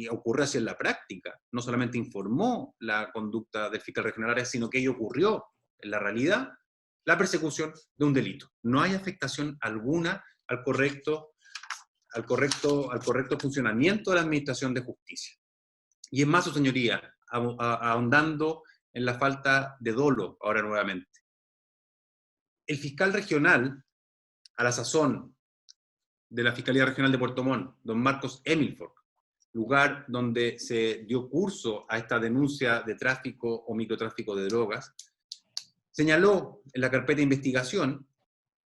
ocurrió así en la práctica, no solamente informó la conducta del fiscal regional Arias, sino que ello ocurrió en la realidad, la persecución de un delito? No hay afectación alguna al correcto funcionamiento de la administración de justicia. Y es más, su señoría, ahondando en la falta de dolo ahora nuevamente. El fiscal regional, a la sazón de la Fiscalía Regional de Puerto Montt, don Marcos Emilford, lugar donde se dio curso a esta denuncia de tráfico o microtráfico de drogas, señaló en la carpeta de investigación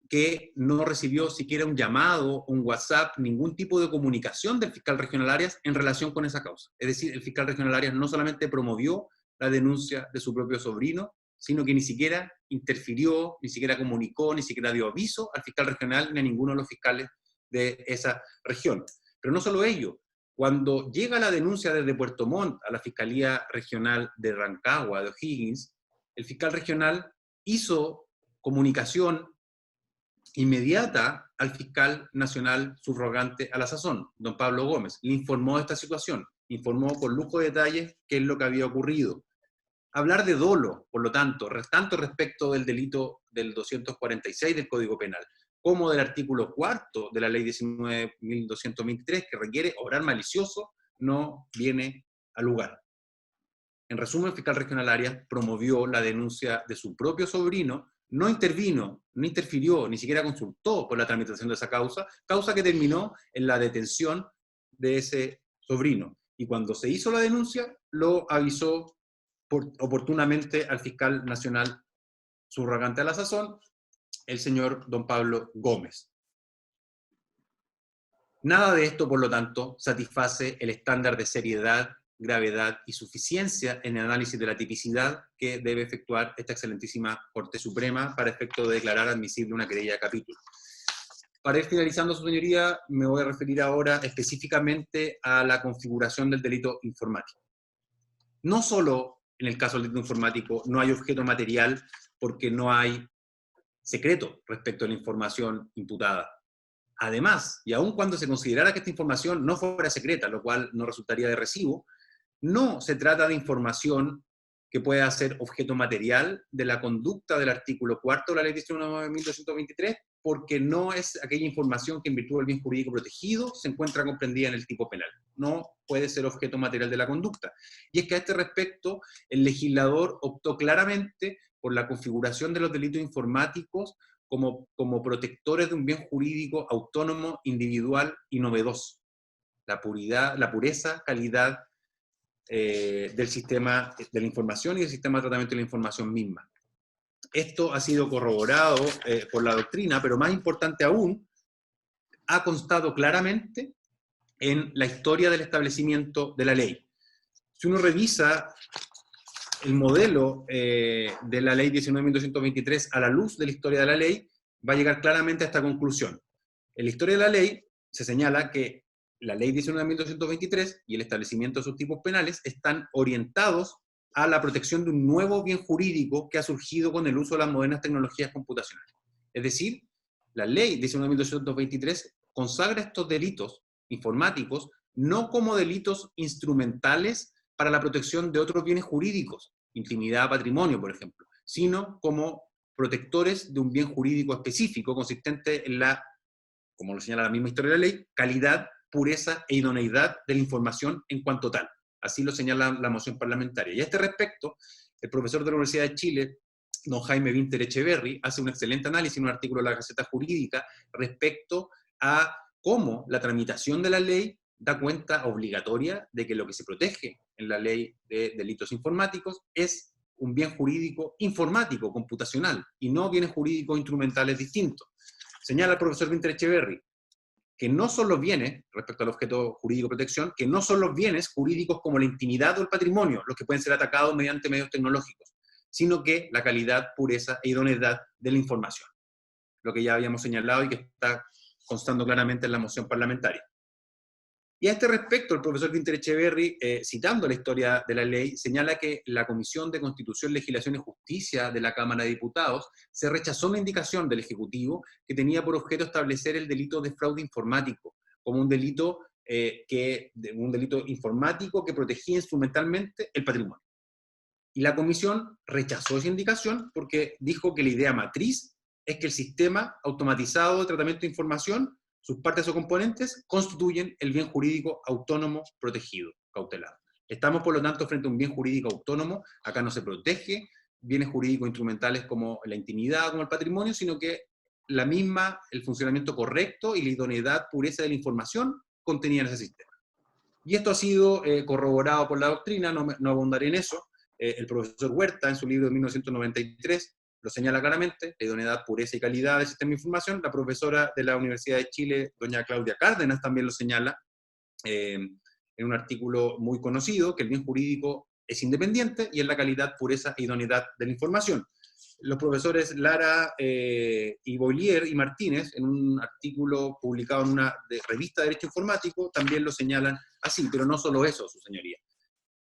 que no recibió siquiera un llamado, un WhatsApp, ningún tipo de comunicación del fiscal regional Arias en relación con esa causa. Es decir, el fiscal regional Arias no solamente promovió la denuncia de su propio sobrino, sino que ni siquiera interfirió, ni siquiera comunicó, ni siquiera dio aviso al fiscal regional ni a ninguno de los fiscales de esa región. Pero no solo ello, cuando llega la denuncia desde Puerto Montt a la Fiscalía Regional de Rancagua, de O'Higgins, el fiscal regional hizo comunicación inmediata al fiscal nacional subrogante a la sazón, don Pablo Gómez. Le informó de esta situación, informó con lujo de detalles qué es lo que había ocurrido. Hablar de dolo, por lo tanto respecto del delito del 246 del Código Penal, como del artículo 4 de la ley 19.223, que requiere obrar malicioso, no viene al lugar. En resumen, el fiscal regional Arias promovió la denuncia de su propio sobrino, no intervino, no interfirió, ni siquiera consultó por la tramitación de esa causa que terminó en la detención de ese sobrino. Y cuando se hizo la denuncia, lo avisó oportunamente al fiscal nacional subrogante a la sazón, el señor don Pablo Gómez. Nada de esto, por lo tanto, satisface el estándar de seriedad, gravedad y suficiencia en el análisis de la tipicidad que debe efectuar esta excelentísima Corte Suprema para efecto de declarar admisible una querella de capítulo. Para ir finalizando, su señoría, me voy a referir ahora específicamente a la configuración del delito informático. No solo en el caso del delito informático no hay objeto material porque no hay secreto respecto a la información imputada. Además, y aun cuando se considerara que esta información no fuera secreta, lo cual no resultaría de recibo, no se trata de información que pueda ser objeto material de la conducta del artículo 4 de la Ley 19.223, porque no es aquella información que en virtud del bien jurídico protegido se encuentra comprendida en el tipo penal. No puede ser objeto material de la conducta. Y es que a este respecto, el legislador optó claramente por la configuración de los delitos informáticos como protectores de un bien jurídico autónomo, individual y novedoso. La pureza, calidad del sistema de la información y del sistema de tratamiento de la información misma. Esto ha sido corroborado por la doctrina, pero más importante aún, ha constado claramente en la historia del establecimiento de la ley. Si uno revisa el modelo de la ley 19.223 a la luz de la historia de la ley, va a llegar claramente a esta conclusión. En la historia de la ley se señala que la ley 19.223 y el establecimiento de sus tipos penales están orientados a la protección de un nuevo bien jurídico que ha surgido con el uso de las modernas tecnologías computacionales. Es decir, la ley 19.223 consagra estos delitos informáticos no como delitos instrumentales para la protección de otros bienes jurídicos, intimidad, patrimonio, por ejemplo, sino como protectores de un bien jurídico específico consistente en la, como lo señala la misma historia de la ley, calidad, pureza e idoneidad de la información en cuanto tal. Así lo señala la moción parlamentaria. Y a este respecto, el profesor de la Universidad de Chile, don Jaime Winter Echeverry, hace un excelente análisis en un artículo de la Gaceta Jurídica respecto a cómo la tramitación de la ley da cuenta obligatoria de que lo que se protege en la ley de delitos informáticos es un bien jurídico informático, computacional, y no bienes jurídicos instrumentales distintos. Señala el profesor Winter Echeverry que no son los bienes, respecto al objeto jurídico de protección, que no son los bienes jurídicos como la intimidad o el patrimonio, los que pueden ser atacados mediante medios tecnológicos, sino que la calidad, pureza e idoneidad de la información. Lo que ya habíamos señalado y que está constando claramente en la moción parlamentaria. Y a este respecto, el profesor Winter Echeverry, citando la historia de la ley, señala que la Comisión de Constitución, Legislación y Justicia de la Cámara de Diputados se rechazó una indicación del Ejecutivo que tenía por objeto establecer el delito de fraude informático como un delito informático que protegía instrumentalmente el patrimonio. Y la Comisión rechazó esa indicación porque dijo que la idea matriz es que el sistema automatizado de tratamiento de información, sus partes o componentes, constituyen el bien jurídico autónomo protegido, cautelado. Estamos, por lo tanto, frente a un bien jurídico autónomo. Acá no se protege bienes jurídicos instrumentales como la intimidad, como el patrimonio, sino que el funcionamiento correcto y la idoneidad, pureza de la información contenida en ese sistema. Y esto ha sido corroborado por la doctrina, no abundaré en eso. El profesor Huerta, en su libro de 1993, lo señala claramente, la idoneidad, pureza y calidad del sistema de información. La profesora de la Universidad de Chile, doña Claudia Cárdenas, también lo señala en un artículo muy conocido, que el bien jurídico es independiente y es la calidad, pureza e idoneidad de la información. Los profesores Lara y Boilier y Martínez, en un artículo publicado en una revista de Derecho Informático, también lo señalan así, pero no solo eso, su señoría.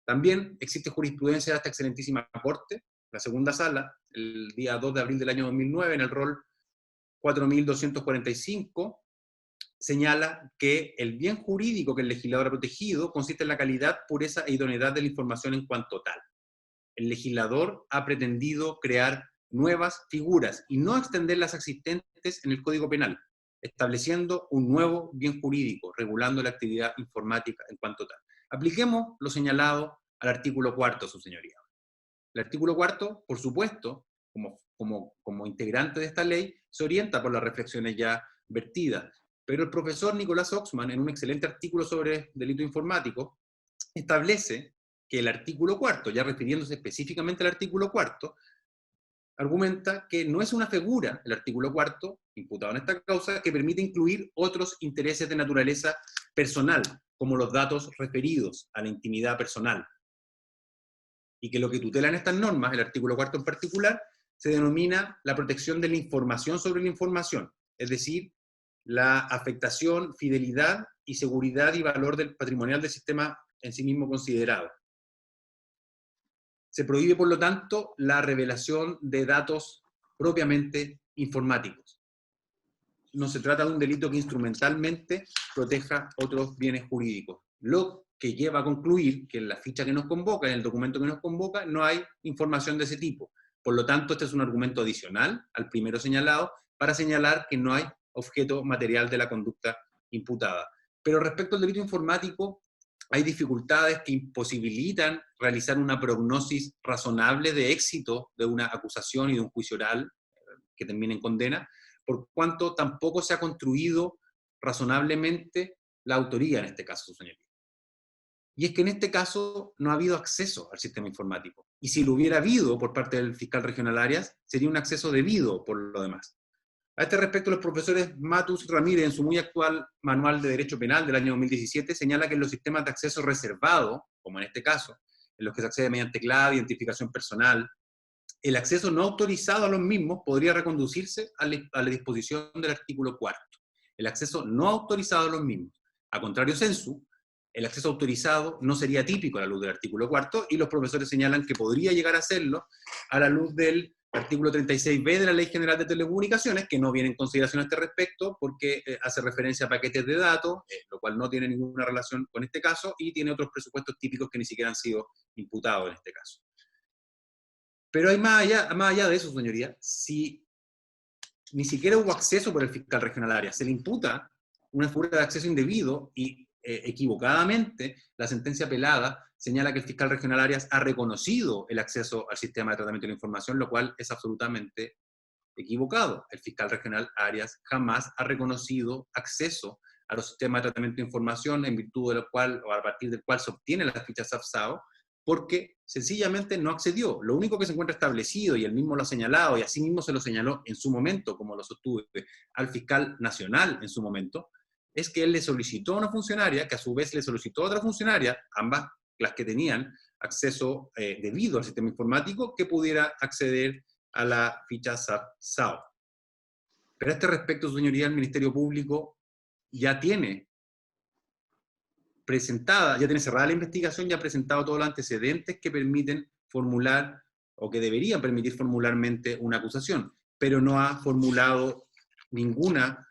También existe jurisprudencia de esta excelentísima Corte, la segunda sala, el día 2 de abril del año 2009, en el rol 4245, señala que el bien jurídico que el legislador ha protegido consiste en la calidad, pureza e idoneidad de la información en cuanto tal. El legislador ha pretendido crear nuevas figuras y no extender las existentes en el Código Penal, estableciendo un nuevo bien jurídico, regulando la actividad informática en cuanto tal. Apliquemos lo señalado al artículo 4, su señoría. El artículo 4, por supuesto, como integrante de esta ley, se orienta por las reflexiones ya vertidas. Pero el profesor Nicolás Oxman, en un excelente artículo sobre delito informático, establece que el artículo 4, ya refiriéndose específicamente al artículo 4, argumenta que no es una figura, el artículo 4, imputado en esta causa, que permite incluir otros intereses de naturaleza personal, como los datos referidos a la intimidad personal. Y que lo que tutelan estas normas, el artículo 4 en particular, se denomina la protección de la información sobre la información, es decir, la afectación, fidelidad y seguridad y valor del patrimonial del sistema en sí mismo considerado. Se prohíbe, por lo tanto, la revelación de datos propiamente informáticos. No se trata de un delito que instrumentalmente proteja otros bienes jurídicos. Lo que lleva a concluir que en la ficha que nos convoca, en el documento que nos convoca, no hay información de ese tipo. Por lo tanto, este es un argumento adicional al primero señalado para señalar que no hay objeto material de la conducta imputada. Pero respecto al delito informático, hay dificultades que imposibilitan realizar una prognosis razonable de éxito de una acusación y de un juicio oral que termine en condena, por cuanto tampoco se ha construido razonablemente la autoría en este caso, su señoría. Y es que en este caso no ha habido acceso al sistema informático. Y si lo hubiera habido por parte del fiscal regional Arias, sería un acceso debido por lo demás. A este respecto, los profesores Matus y Ramírez, en su muy actual Manual de Derecho Penal del año 2017, señala que en los sistemas de acceso reservado, como en este caso, en los que se accede mediante clave, identificación personal, el acceso no autorizado a los mismos podría reconducirse a la disposición del artículo 4. El acceso no autorizado a los mismos. A contrario sensu, el acceso autorizado no sería típico a la luz del artículo 4, y los profesores señalan que podría llegar a serlo a la luz del artículo 36b de la Ley General de Telecomunicaciones, que no viene en consideración a este respecto, porque hace referencia a paquetes de datos, lo cual no tiene ninguna relación con este caso, y tiene otros presupuestos típicos que ni siquiera han sido imputados en este caso. Pero hay más allá de eso, señoría, si ni siquiera hubo acceso por el fiscal regional Arias, se le imputa una figura de acceso indebido y equivocadamente la sentencia apelada señala que el fiscal regional Arias ha reconocido el acceso al sistema de tratamiento de la información, lo cual es absolutamente equivocado. El fiscal regional Arias jamás ha reconocido acceso a los sistemas de tratamiento de información en virtud de lo cual, o a partir del cual se obtiene la ficha SAFSAO, porque sencillamente no accedió. Lo único que se encuentra establecido, y él mismo lo ha señalado, y así mismo se lo señaló en su momento, como lo sostuve al fiscal nacional en su momento, es que él le solicitó a una funcionaria, que a su vez le solicitó a otra funcionaria, ambas las que tenían acceso debido al sistema informático, que pudiera acceder a la ficha SAFSAO. Pero a este respecto, su señoría, el Ministerio Público ya tiene cerrada la investigación y ha presentado todos los antecedentes que permiten formular, o que deberían permitir formularmente, una acusación, pero no ha formulado ninguna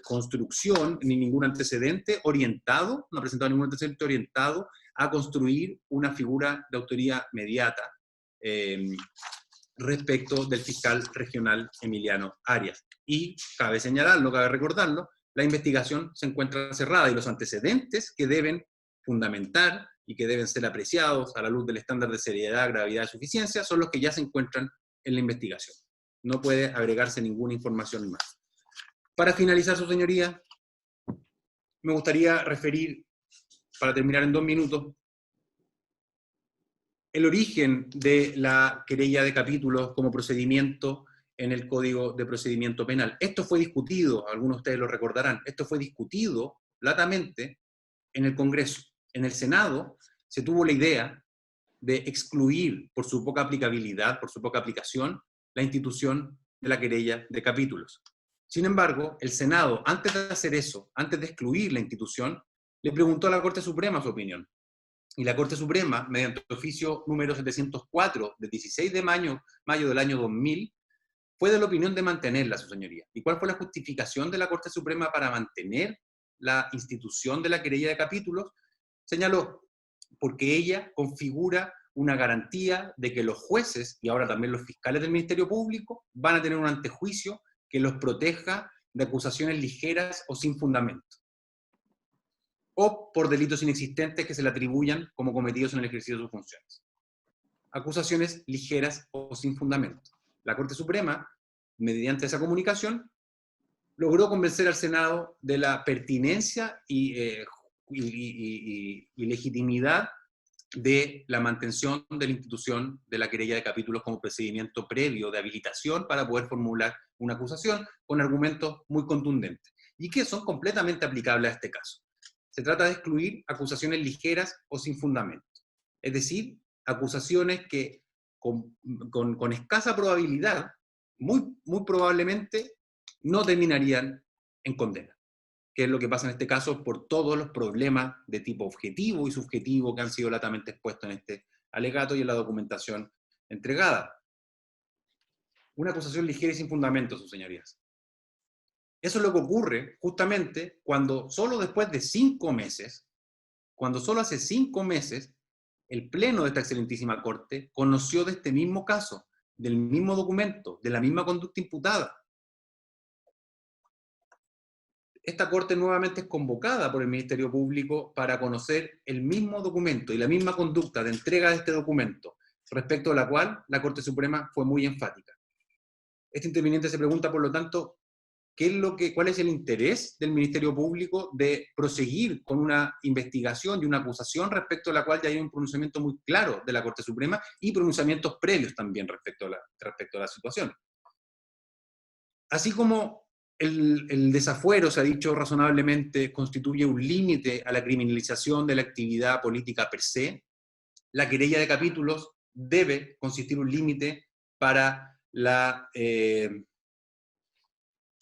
construcción, ni ningún antecedente orientado, no ha presentado ningún antecedente orientado a construir una figura de autoría mediata respecto del fiscal regional Emiliano Arias. Y cabe señalarlo, cabe recordarlo, la investigación se encuentra cerrada y los antecedentes que deben fundamentar y que deben ser apreciados a la luz del estándar de seriedad, gravedad y suficiencia son los que ya se encuentran en la investigación. No puede agregarse ninguna información más. Para finalizar, su señoría, me gustaría referir, para terminar en 2 minutos, el origen de la querella de capítulos como procedimiento en el Código de Procedimiento Penal. Esto fue discutido, algunos de ustedes lo recordarán, esto fue discutido latamente en el Congreso. En el Senado se tuvo la idea de excluir, por su poca aplicabilidad, por su poca aplicación, la institución de la querella de capítulos. Sin embargo, el Senado, antes de hacer eso, antes de excluir la institución, le preguntó a la Corte Suprema su opinión. Y la Corte Suprema, mediante oficio número 704, del 16 de mayo del año 2000, fue de la opinión de mantenerla, su señoría. ¿Y cuál fue la justificación de la Corte Suprema para mantener la institución de la querella de capítulos? Señaló, porque ella configura una garantía de que los jueces, y ahora también los fiscales del Ministerio Público, van a tener un antejuicio que los proteja de acusaciones ligeras o sin fundamento, o por delitos inexistentes que se le atribuyan como cometidos en el ejercicio de sus funciones. Acusaciones ligeras o sin fundamento. La Corte Suprema, mediante esa comunicación, logró convencer al Senado de la pertinencia y legitimidad de la mantención de la institución de la querella de capítulos como procedimiento previo de habilitación para poder formular una acusación con argumentos muy contundentes, y que son completamente aplicables a este caso. Se trata de excluir acusaciones ligeras o sin fundamento, es decir, acusaciones que con escasa probabilidad, muy probablemente, no terminarían en condena, que es lo que pasa en este caso por todos los problemas de tipo objetivo y subjetivo que han sido latamente expuestos en este alegato y en la documentación entregada. Una acusación ligera y sin fundamento, sus señorías. Eso es lo que ocurre justamente cuando solo después de 5 meses, cuando solo hace 5 meses, el Pleno de esta excelentísima Corte conoció de este mismo caso, del mismo documento, de la misma conducta imputada. Esta Corte nuevamente es convocada por el Ministerio Público para conocer el mismo documento y la misma conducta de entrega de este documento, respecto a la cual la Corte Suprema fue muy enfática. Este interviniente se pregunta, por lo tanto, ¿cuál es el interés del Ministerio Público de proseguir con una investigación y una acusación respecto a la cual ya hay un pronunciamiento muy claro de la Corte Suprema y pronunciamientos previos también respecto a la situación? Así como el desafuero, se ha dicho razonablemente, constituye un límite a la criminalización de la actividad política per se, la querella de capítulos debe consistir un límite para la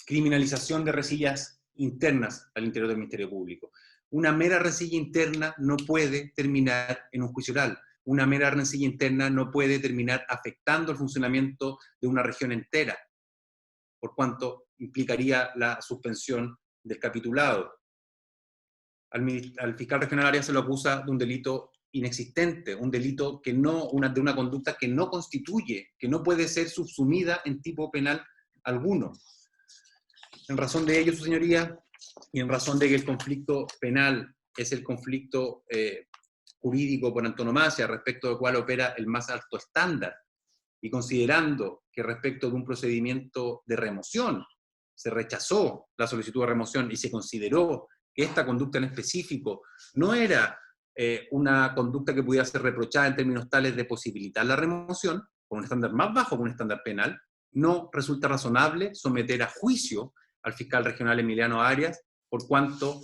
criminalización de resillas internas al interior del Ministerio Público. Una mera rencilla interna no puede terminar en un juicio oral. Una mera rencilla interna no puede terminar afectando el funcionamiento de una región entera, por cuanto implicaría la suspensión del capitulado. Al fiscal regional Arias se lo acusa de un delito inexistente, un delito de una conducta que no constituye, que no puede ser subsumida en tipo penal alguno. En razón de ello, su señoría, y en razón de que el conflicto penal es el conflicto jurídico por antonomasia, respecto del cual opera el más alto estándar, y considerando que respecto de un procedimiento de remoción se rechazó la solicitud de remoción y se consideró que esta conducta en específico no era una conducta que pudiera ser reprochada en términos tales de posibilitar la remoción, con un estándar más bajo que un estándar penal, no resulta razonable someter a juicio al fiscal regional Emiliano Arias, por cuanto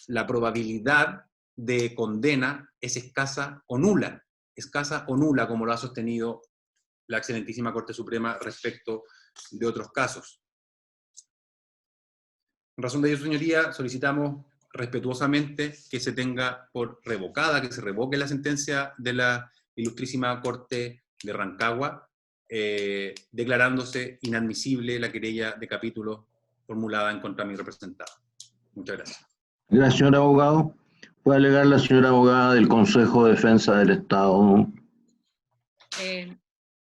la probabilidad de condena es escasa o nula, como lo ha sostenido la excelentísima Corte Suprema respecto de otros casos. En razón de ello, señoría, solicitamos respetuosamente que se tenga por revocada, que se revoque la sentencia de la ilustrísima Corte de Rancagua, declarándose inadmisible la querella de capítulo formulada en contra de mi representado. Muchas gracias. Gracias, señor abogado. Puede alegar la señora abogada del Consejo de Defensa del Estado.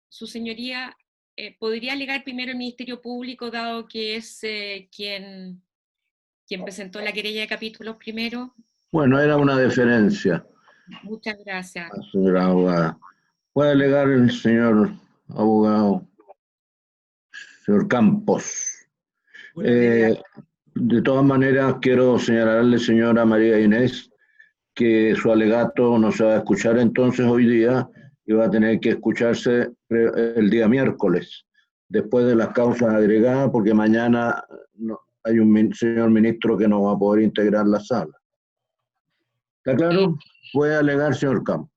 Su señoría, ¿podría alegar primero el Ministerio Público, dado que es quien presentó la querella de capítulos primero? Bueno, era una deferencia. Muchas gracias. Señora abogada. Puede alegar el señor abogado, señor Campos. De todas maneras, quiero señalarle, señora María Inés, que su alegato no se va a escuchar entonces hoy día y va a tener que escucharse el día miércoles, después de las causas agregadas, porque mañana hay un señor ministro que no va a poder integrar la sala. ¿Está claro? Puede alegar, señor Campos.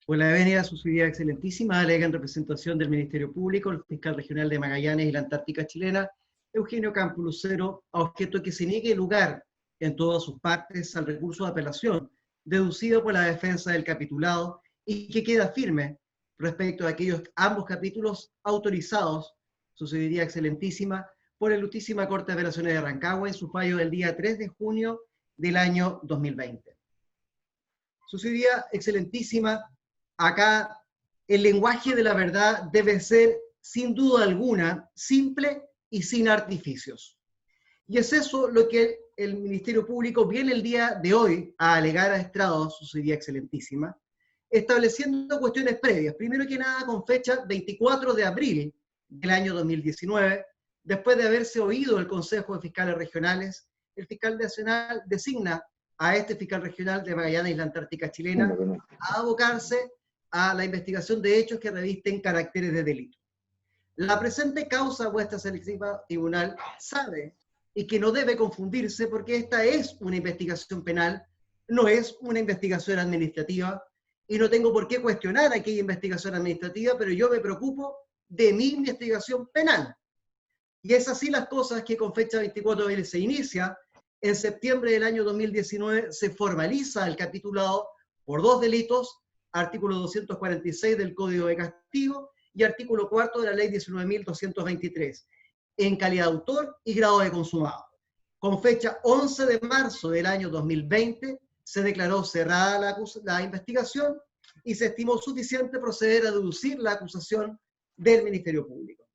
Por la avenida su señoría excelentísima, alega en representación del Ministerio Público, el fiscal regional de Magallanes y la Antártica chilena, Eugenio Campos Lucero, a objeto de que se niegue lugar en todas sus partes al recurso de apelación deducido por la defensa del capitulado y que queda firme respecto a aquellos ambos capítulos autorizados, su señoría excelentísima, por la ilustrísima Corte de Apelaciones de Rancagua en su fallo del día 3 de junio del año 2020. Su señoría excelentísima, acá el lenguaje de la verdad debe ser, sin duda alguna, simple y sin artificios. Y es eso lo que el Ministerio Público viene el día de hoy a alegar a estrado, su señoría excelentísima, estableciendo cuestiones previas. Primero que nada, con fecha 24 de abril del año 2019, después de haberse oído el Consejo de Fiscales Regionales, el fiscal nacional designa a este fiscal regional de Magallanes y la Antártica Chilena a abocarse a la investigación de hechos que revisten caracteres de delito. La presente causa, vuestra selectiva tribunal sabe y que no debe confundirse porque esta es una investigación penal, no es una investigación administrativa, y no tengo por qué cuestionar aquella investigación administrativa, pero yo me preocupo de mi investigación penal. Y es así las cosas que con fecha 24 de abril se inicia. En septiembre del año 2019 se formaliza el capitulado por 2 delitos, artículo 246 del Código de Castigo y artículo 4 de la Ley 19.223, en calidad de autor y grado de consumado. Con fecha 11 de marzo del año 2020 se declaró cerrada la investigación y se estimó suficiente proceder a deducir la acusación del Ministerio Público.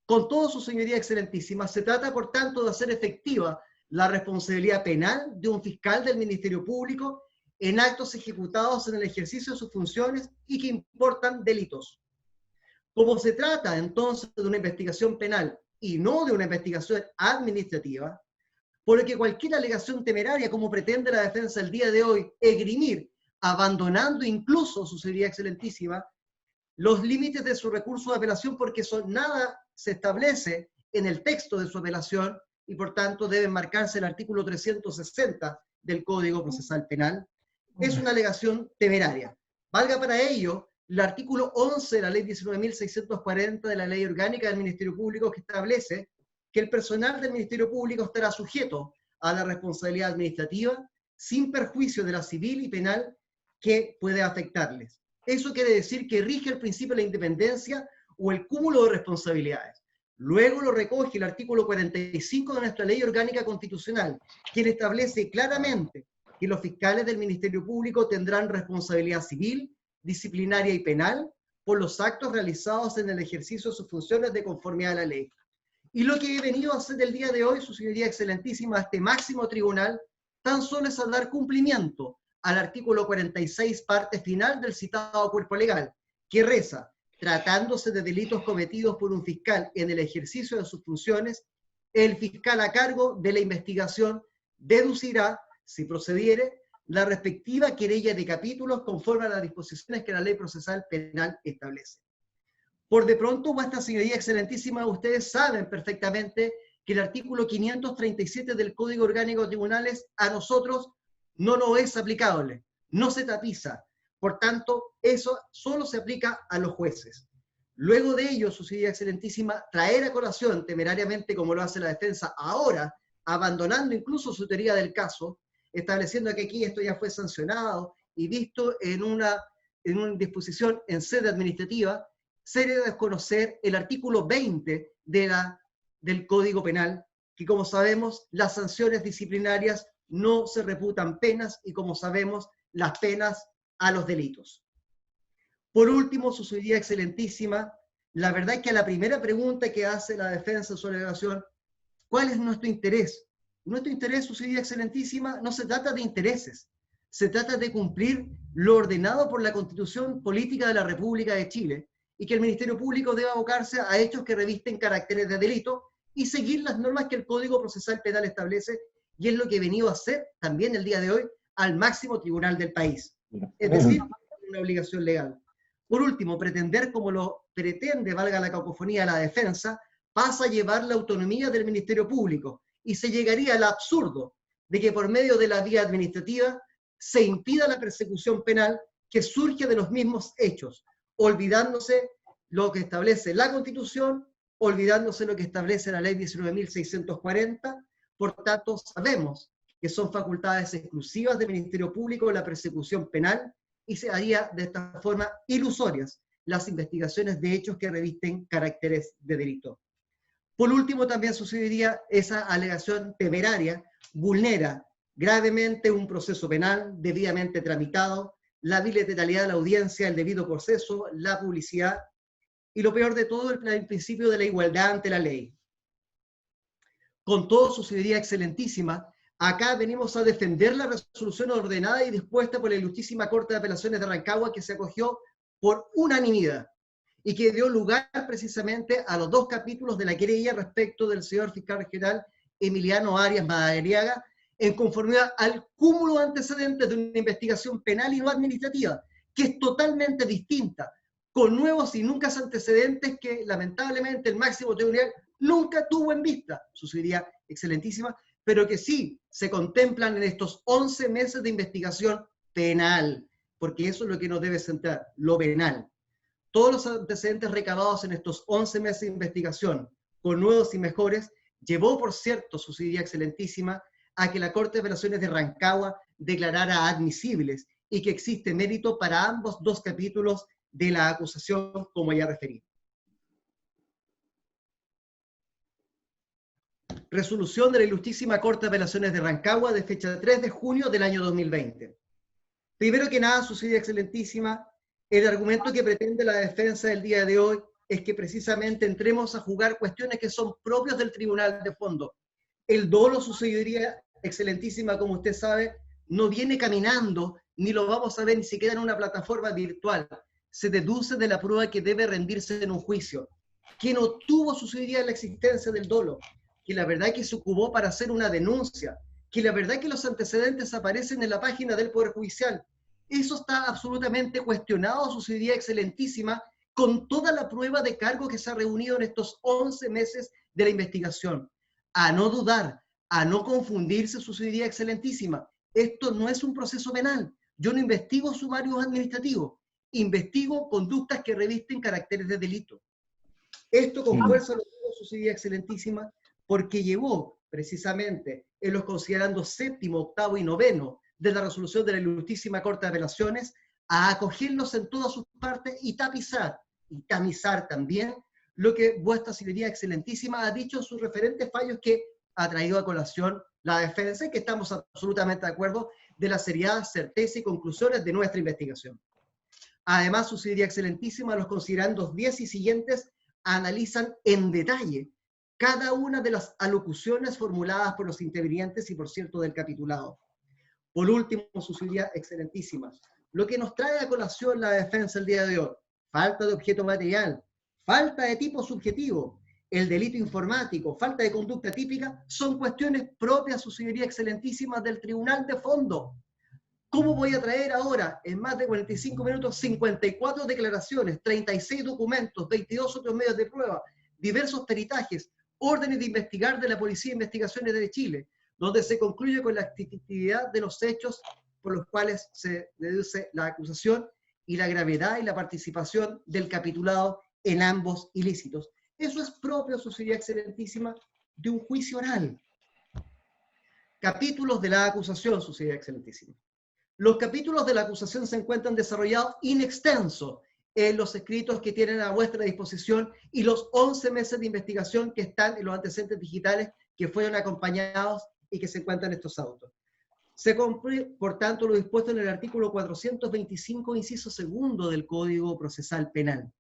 Con todo, su señoría excelentísima, se trata, por tanto, de hacer efectiva la responsabilidad penal de un fiscal del Ministerio Público en actos ejecutados en el ejercicio de sus funciones y que importan delitos. Como se trata, entonces, de una investigación penal y no de una investigación administrativa, por lo que cualquier alegación temeraria, como pretende la defensa el día de hoy, esgrimir, abandonando incluso, su señoría excelentísima, los límites de su recurso de apelación, porque nada se establece en el texto de su apelación y por tanto debe marcarse el artículo 360 del Código Procesal Penal, es una alegación temeraria. Valga para ello el artículo 11 de la Ley 19.640 de la Ley Orgánica del Ministerio Público, que establece que el personal del Ministerio Público estará sujeto a la responsabilidad administrativa sin perjuicio de la civil y penal que puede afectarles. Eso quiere decir que rige el principio de la independencia o el cúmulo de responsabilidades. Luego lo recoge el artículo 45 de nuestra Ley Orgánica Constitucional, quien establece claramente que los fiscales del Ministerio Público tendrán responsabilidad civil, disciplinaria y penal por los actos realizados en el ejercicio de sus funciones de conformidad a la ley. Y lo que he venido a hacer el día de hoy, su señoría excelentísima, a este máximo tribunal, tan solo es a dar cumplimiento al artículo 46, parte final del citado cuerpo legal, que reza: tratándose de delitos cometidos por un fiscal en el ejercicio de sus funciones, el fiscal a cargo de la investigación deducirá, si procediere, la respectiva querella de capítulos conforme a las disposiciones que la Ley Procesal Penal establece. Por de pronto, vuestra señoría excelentísima, ustedes saben perfectamente que el artículo 537 del Código Orgánico de Tribunales a nosotros no nos es aplicable, no se tapiza. Por tanto, eso solo se aplica a los jueces. Luego de ello, su señoría excelentísima, traer a colación temerariamente, como lo hace la defensa ahora, abandonando incluso su teoría del caso, estableciendo que aquí esto ya fue sancionado y visto en una disposición en sede administrativa, sería desconocer el artículo 20 del Código Penal, que como sabemos, las sanciones disciplinarias no se reputan penas y como sabemos, las penas a los delitos. Por último, su señoría excelentísima, la verdad es que a la primera pregunta que hace la defensa en su alegación, ¿cuál es nuestro interés? Nuestro interés, su señoría excelentísima, no se trata de intereses, se trata de cumplir lo ordenado por la Constitución Política de la República de Chile y que el Ministerio Público debe abocarse a hechos que revisten caracteres de delito y seguir las normas que el Código Procesal Penal establece, y es lo que he venido a hacer también el día de hoy al máximo tribunal del país. Es decir, una obligación legal. Por último, pretender, como lo pretende, valga la cacofonía, la defensa, pasa a llevar la autonomía del Ministerio Público y se llegaría al absurdo de que por medio de la vía administrativa se impida la persecución penal que surge de los mismos hechos, olvidándose lo que establece la Constitución, olvidándose lo que establece la Ley 19.640. Por tanto, sabemos que son facultades exclusivas del Ministerio Público la persecución penal y se haría de esta forma ilusorias las investigaciones de hechos que revisten caracteres de delito. Por último, también sucedería esa alegación temeraria, vulnera gravemente un proceso penal debidamente tramitado, la bilateralidad de la audiencia, el debido proceso, la publicidad y lo peor de todo, el principio de la igualdad ante la ley. Con todo, su señoría excelentísima, acá venimos a defender la resolución ordenada y dispuesta por la Ilustrísima Corte de Apelaciones de Rancagua, que se acogió por unanimidad y que dio lugar precisamente a los 2 capítulos de la querella respecto del señor fiscal regional Emiliano Arias Madariaga, en conformidad al cúmulo de antecedentes de una investigación penal y no administrativa, que es totalmente distinta, con nuevos y nunca antecedentes que lamentablemente el máximo tribunal nunca tuvo en vista, su señoría excelentísima, pero que sí se contemplan en estos 11 meses de investigación penal, porque eso es lo que nos debe centrar, lo penal. Todos los antecedentes recabados en estos 11 meses de investigación, con nuevos y mejores, llevó, por cierto, su señoría excelentísima, a que la Corte de Apelaciones de Rancagua declarara admisibles y que existe mérito para ambos dos capítulos de la acusación, como ya referí. Resolución de la Ilustrísima Corte de Apelaciones de Rancagua de fecha 3 de junio del año 2020. Primero que nada, su señoría excelentísima, el argumento que pretende la defensa del día de hoy es que precisamente entremos a jugar cuestiones que son propias del tribunal de fondo. El dolo, su señoría excelentísima, como usted sabe, no viene caminando, ni lo vamos a ver ni siquiera en una plataforma virtual. Se deduce de la prueba que debe rendirse en un juicio. Quien obtuvo, su señoría, la existencia del dolo, que la verdad que se ocupó para hacer una denuncia, que la verdad que los antecedentes aparecen en la página del Poder Judicial. Eso está absolutamente cuestionado, su señoría excelentísima, con toda la prueba de cargo que se ha reunido en estos 11 meses de la investigación. A no dudar, a no confundirse, su señoría excelentísima. Esto no es un proceso penal. Yo no investigo sumarios administrativos, investigo conductas que revisten caracteres de delito. Esto con fuerza lo digo, su señoría excelentísima, porque llevó precisamente en los considerandos séptimo, octavo y noveno de la resolución de la Ilustrísima Corte de Apelaciones a acogerlos en todas sus partes y tapizar y tamizar también lo que vuestra señoría excelentísima ha dicho en sus referentes fallos que ha traído a colación la defensa y que estamos absolutamente de acuerdo de la seriedad, certeza y conclusiones de nuestra investigación. Además, su señoría excelentísima, los considerandos 10 y siguientes analizan en detalle cada una de las alocuciones formuladas por los intervinientes y, por cierto, del capitulado. Por último, su señoría excelentísima, lo que nos trae a colación la defensa el día de hoy, falta de objeto material, falta de tipo subjetivo, el delito informático, falta de conducta típica, son cuestiones propias, su señoría excelentísima, del tribunal de fondo. ¿Cómo voy a traer ahora, en más de 45 minutos, 54 declaraciones, 36 documentos, 22 otros medios de prueba, diversos peritajes, órdenes de investigar de la Policía de Investigaciones de Chile, donde se concluye con la actividad de los hechos por los cuales se deduce la acusación y la gravedad y la participación del capitulado en ambos ilícitos? Eso es propio, su señoría excelentísima, de un juicio oral. Capítulos de la acusación, su señoría excelentísima. Los capítulos de la acusación se encuentran desarrollados in extenso en los escritos que tienen a vuestra disposición y los 11 meses de investigación que están en los antecedentes digitales que fueron acompañados y que se encuentran en estos autos. Se cumple, por tanto, lo dispuesto en el artículo 425, inciso segundo del Código Procesal Penal.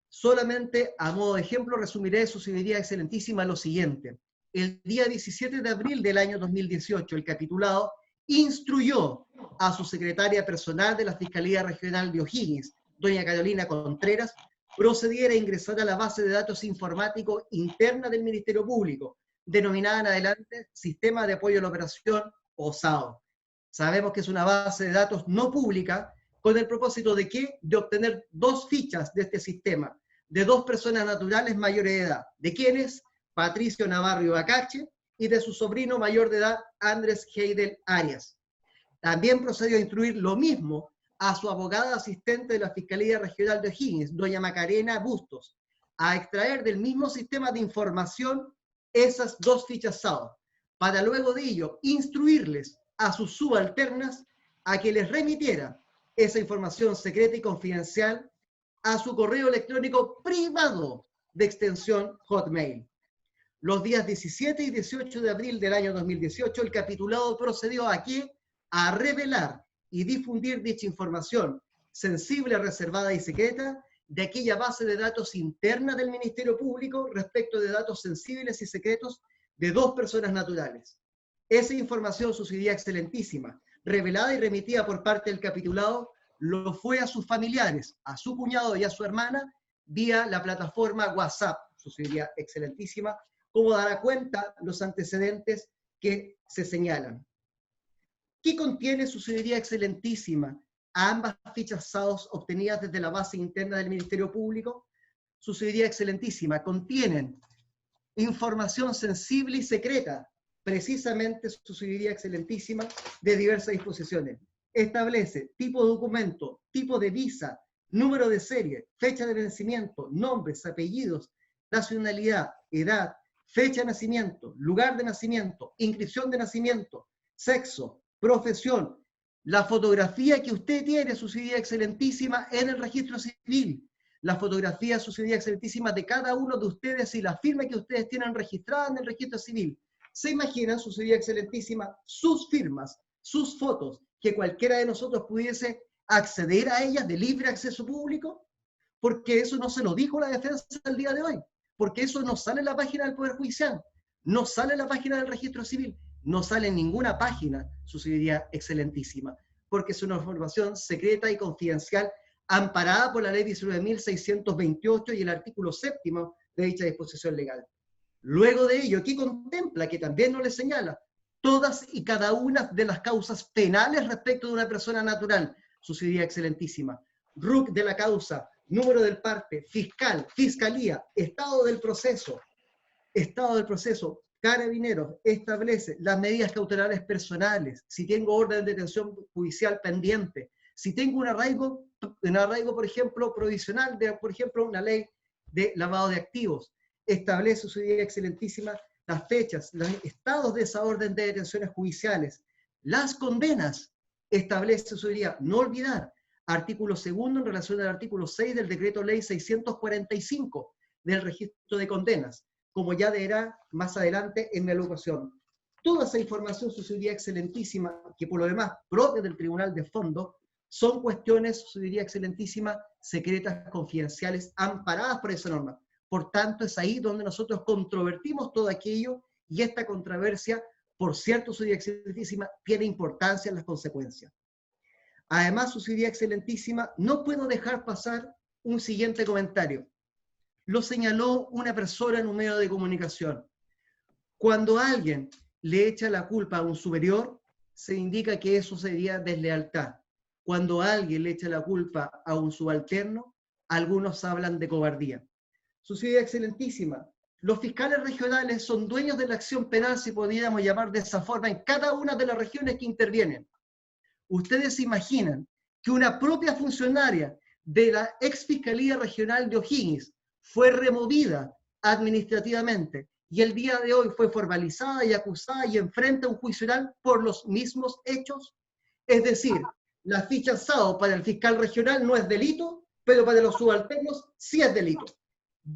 Solamente a modo de ejemplo resumiré, su señoría excelentísima, lo siguiente. El día 17 de abril del año 2018, el capitulado instruyó a su secretaria personal de la Fiscalía Regional de O'Higgins, doña Carolina Contreras, procediera a ingresar a la base de datos informático interna del Ministerio Público, denominada en adelante Sistema de Apoyo a la Operación, o SAO. Sabemos que es una base de datos no pública, con el propósito de ¿qué? De obtener 2 fichas de este sistema, de 2 personas naturales mayores de edad. ¿De quiénes? Patricio Navarro Ibacache, y de su sobrino mayor de edad, Andrés Heidel Arias. También procedió a instruir lo mismo a su abogada asistente de la Fiscalía Regional de O'Higgins, doña Macarena Bustos, a extraer del mismo sistema de información esas 2 fichas SAO, para luego de ello instruirles a sus subalternas a que les remitiera esa información secreta y confidencial a su correo electrónico privado de extensión Hotmail. Los días 17 y 18 de abril del año 2018, el capitulado procedió a ¿qué? A revelar y difundir dicha información sensible, reservada y secreta de aquella base de datos interna del Ministerio Público respecto de datos sensibles y secretos de 2 personas naturales. Esa información, su señoría excelentísima, revelada y remitida por parte del capitulado, lo fue a sus familiares, a su cuñado y a su hermana, vía la plataforma WhatsApp, su señoría excelentísima, como dará cuenta los antecedentes que se señalan. ¿Qué contiene su señoría excelentísima a ambas fichas SAOS obtenidas desde la base interna del Ministerio Público? Su señoría excelentísima, contienen información sensible y secreta, precisamente su señoría excelentísima, de diversas disposiciones. Establece tipo de documento, tipo de visa, número de serie, fecha de vencimiento, nombres, apellidos, nacionalidad, edad, fecha de nacimiento, lugar de nacimiento, inscripción de nacimiento, sexo, profesión, la fotografía que usted tiene, su señoría excelentísima, en el registro civil, la fotografía, su señoría excelentísima, de cada uno de ustedes y la firma que ustedes tienen registrada en el registro civil. ¿Se imaginan, su señoría excelentísima, sus firmas, sus fotos, que cualquiera de nosotros pudiese acceder a ellas de libre acceso público? Porque eso no se lo dijo la defensa el día de hoy, porque eso no sale en la página del Poder Judicial, no sale en la página del registro civil, no sale en ninguna página, su señoría excelentísima, porque es una información secreta y confidencial amparada por la ley 19.628 y el artículo 7º de dicha disposición legal. Luego de ello, ¿qué contempla? Que también no le señala todas y cada una de las causas penales respecto de una persona natural, su señoría excelentísima. RUC de la causa, número del parte, fiscal, fiscalía, estado del proceso, Carabineros establece las medidas cautelares personales, si tengo orden de detención judicial pendiente, si tengo un arraigo, por ejemplo, provisional, de, por ejemplo, una ley de lavado de activos, establece, su señoría excelentísima, las fechas, los estados de esa orden de detenciones judiciales, las condenas, establece, su señoría, no olvidar, artículo 2º en relación al artículo 6 del decreto ley 645 del registro de condenas, como ya verá más adelante en la locución. Toda esa información, su señoría excelentísima, que por lo demás propia del Tribunal de Fondo, son cuestiones, su señoría excelentísima, secretas, confidenciales, amparadas por esa norma. Por tanto, es ahí donde nosotros controvertimos todo aquello, y esta controversia, por cierto, su señoría excelentísima, tiene importancia en las consecuencias. Además, su señoría excelentísima, no puedo dejar pasar un siguiente comentario. Lo señaló una persona en un medio de comunicación. Cuando alguien le echa la culpa a un superior, se indica que eso sería deslealtad. Cuando alguien le echa la culpa a un subalterno, algunos hablan de cobardía. Su señoría excelentísima, los fiscales regionales son dueños de la acción penal, si pudiéramos llamar de esa forma, en cada una de las regiones que intervienen. Ustedes se imaginan que una propia funcionaria de la ex Fiscalía Regional de O'Higgins fue removida administrativamente y el día de hoy fue formalizada y acusada y enfrenta un juicio oral por los mismos hechos. Es decir, la ficha SAO para el fiscal regional no es delito, pero para los subalternos sí es delito.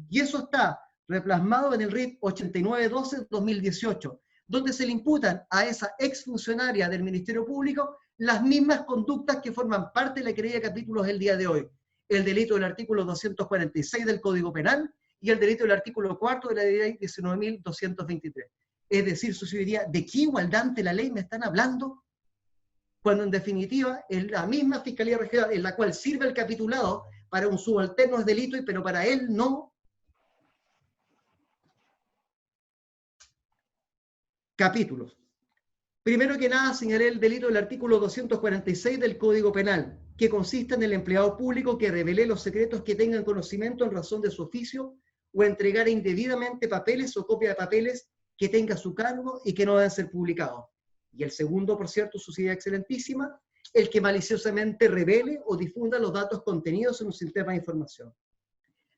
Y eso está replasmado en el RIT 8912-2018, donde se le imputan a esa exfuncionaria del Ministerio Público las mismas conductas que forman parte de la querella de capítulos el día de hoy. El delito del artículo 246 del Código Penal y el delito del artículo 4 de la ley 19.223. Es decir, su señoría, ¿de qué igualdad ante la ley me están hablando? Cuando en definitiva es la misma Fiscalía Regional en la cual sirve el capitulado para un subalterno es delito, pero para él no. Capítulos. Primero que nada, señalé el delito del artículo 246 del Código Penal, que consiste en el empleado público que revele los secretos que tengan conocimiento en razón de su oficio o entregar indebidamente papeles o copia de papeles que tenga a su cargo y que no deben ser publicados. Y el segundo, por cierto, su señoría excelentísima, el que maliciosamente revele o difunda los datos contenidos en un sistema de información.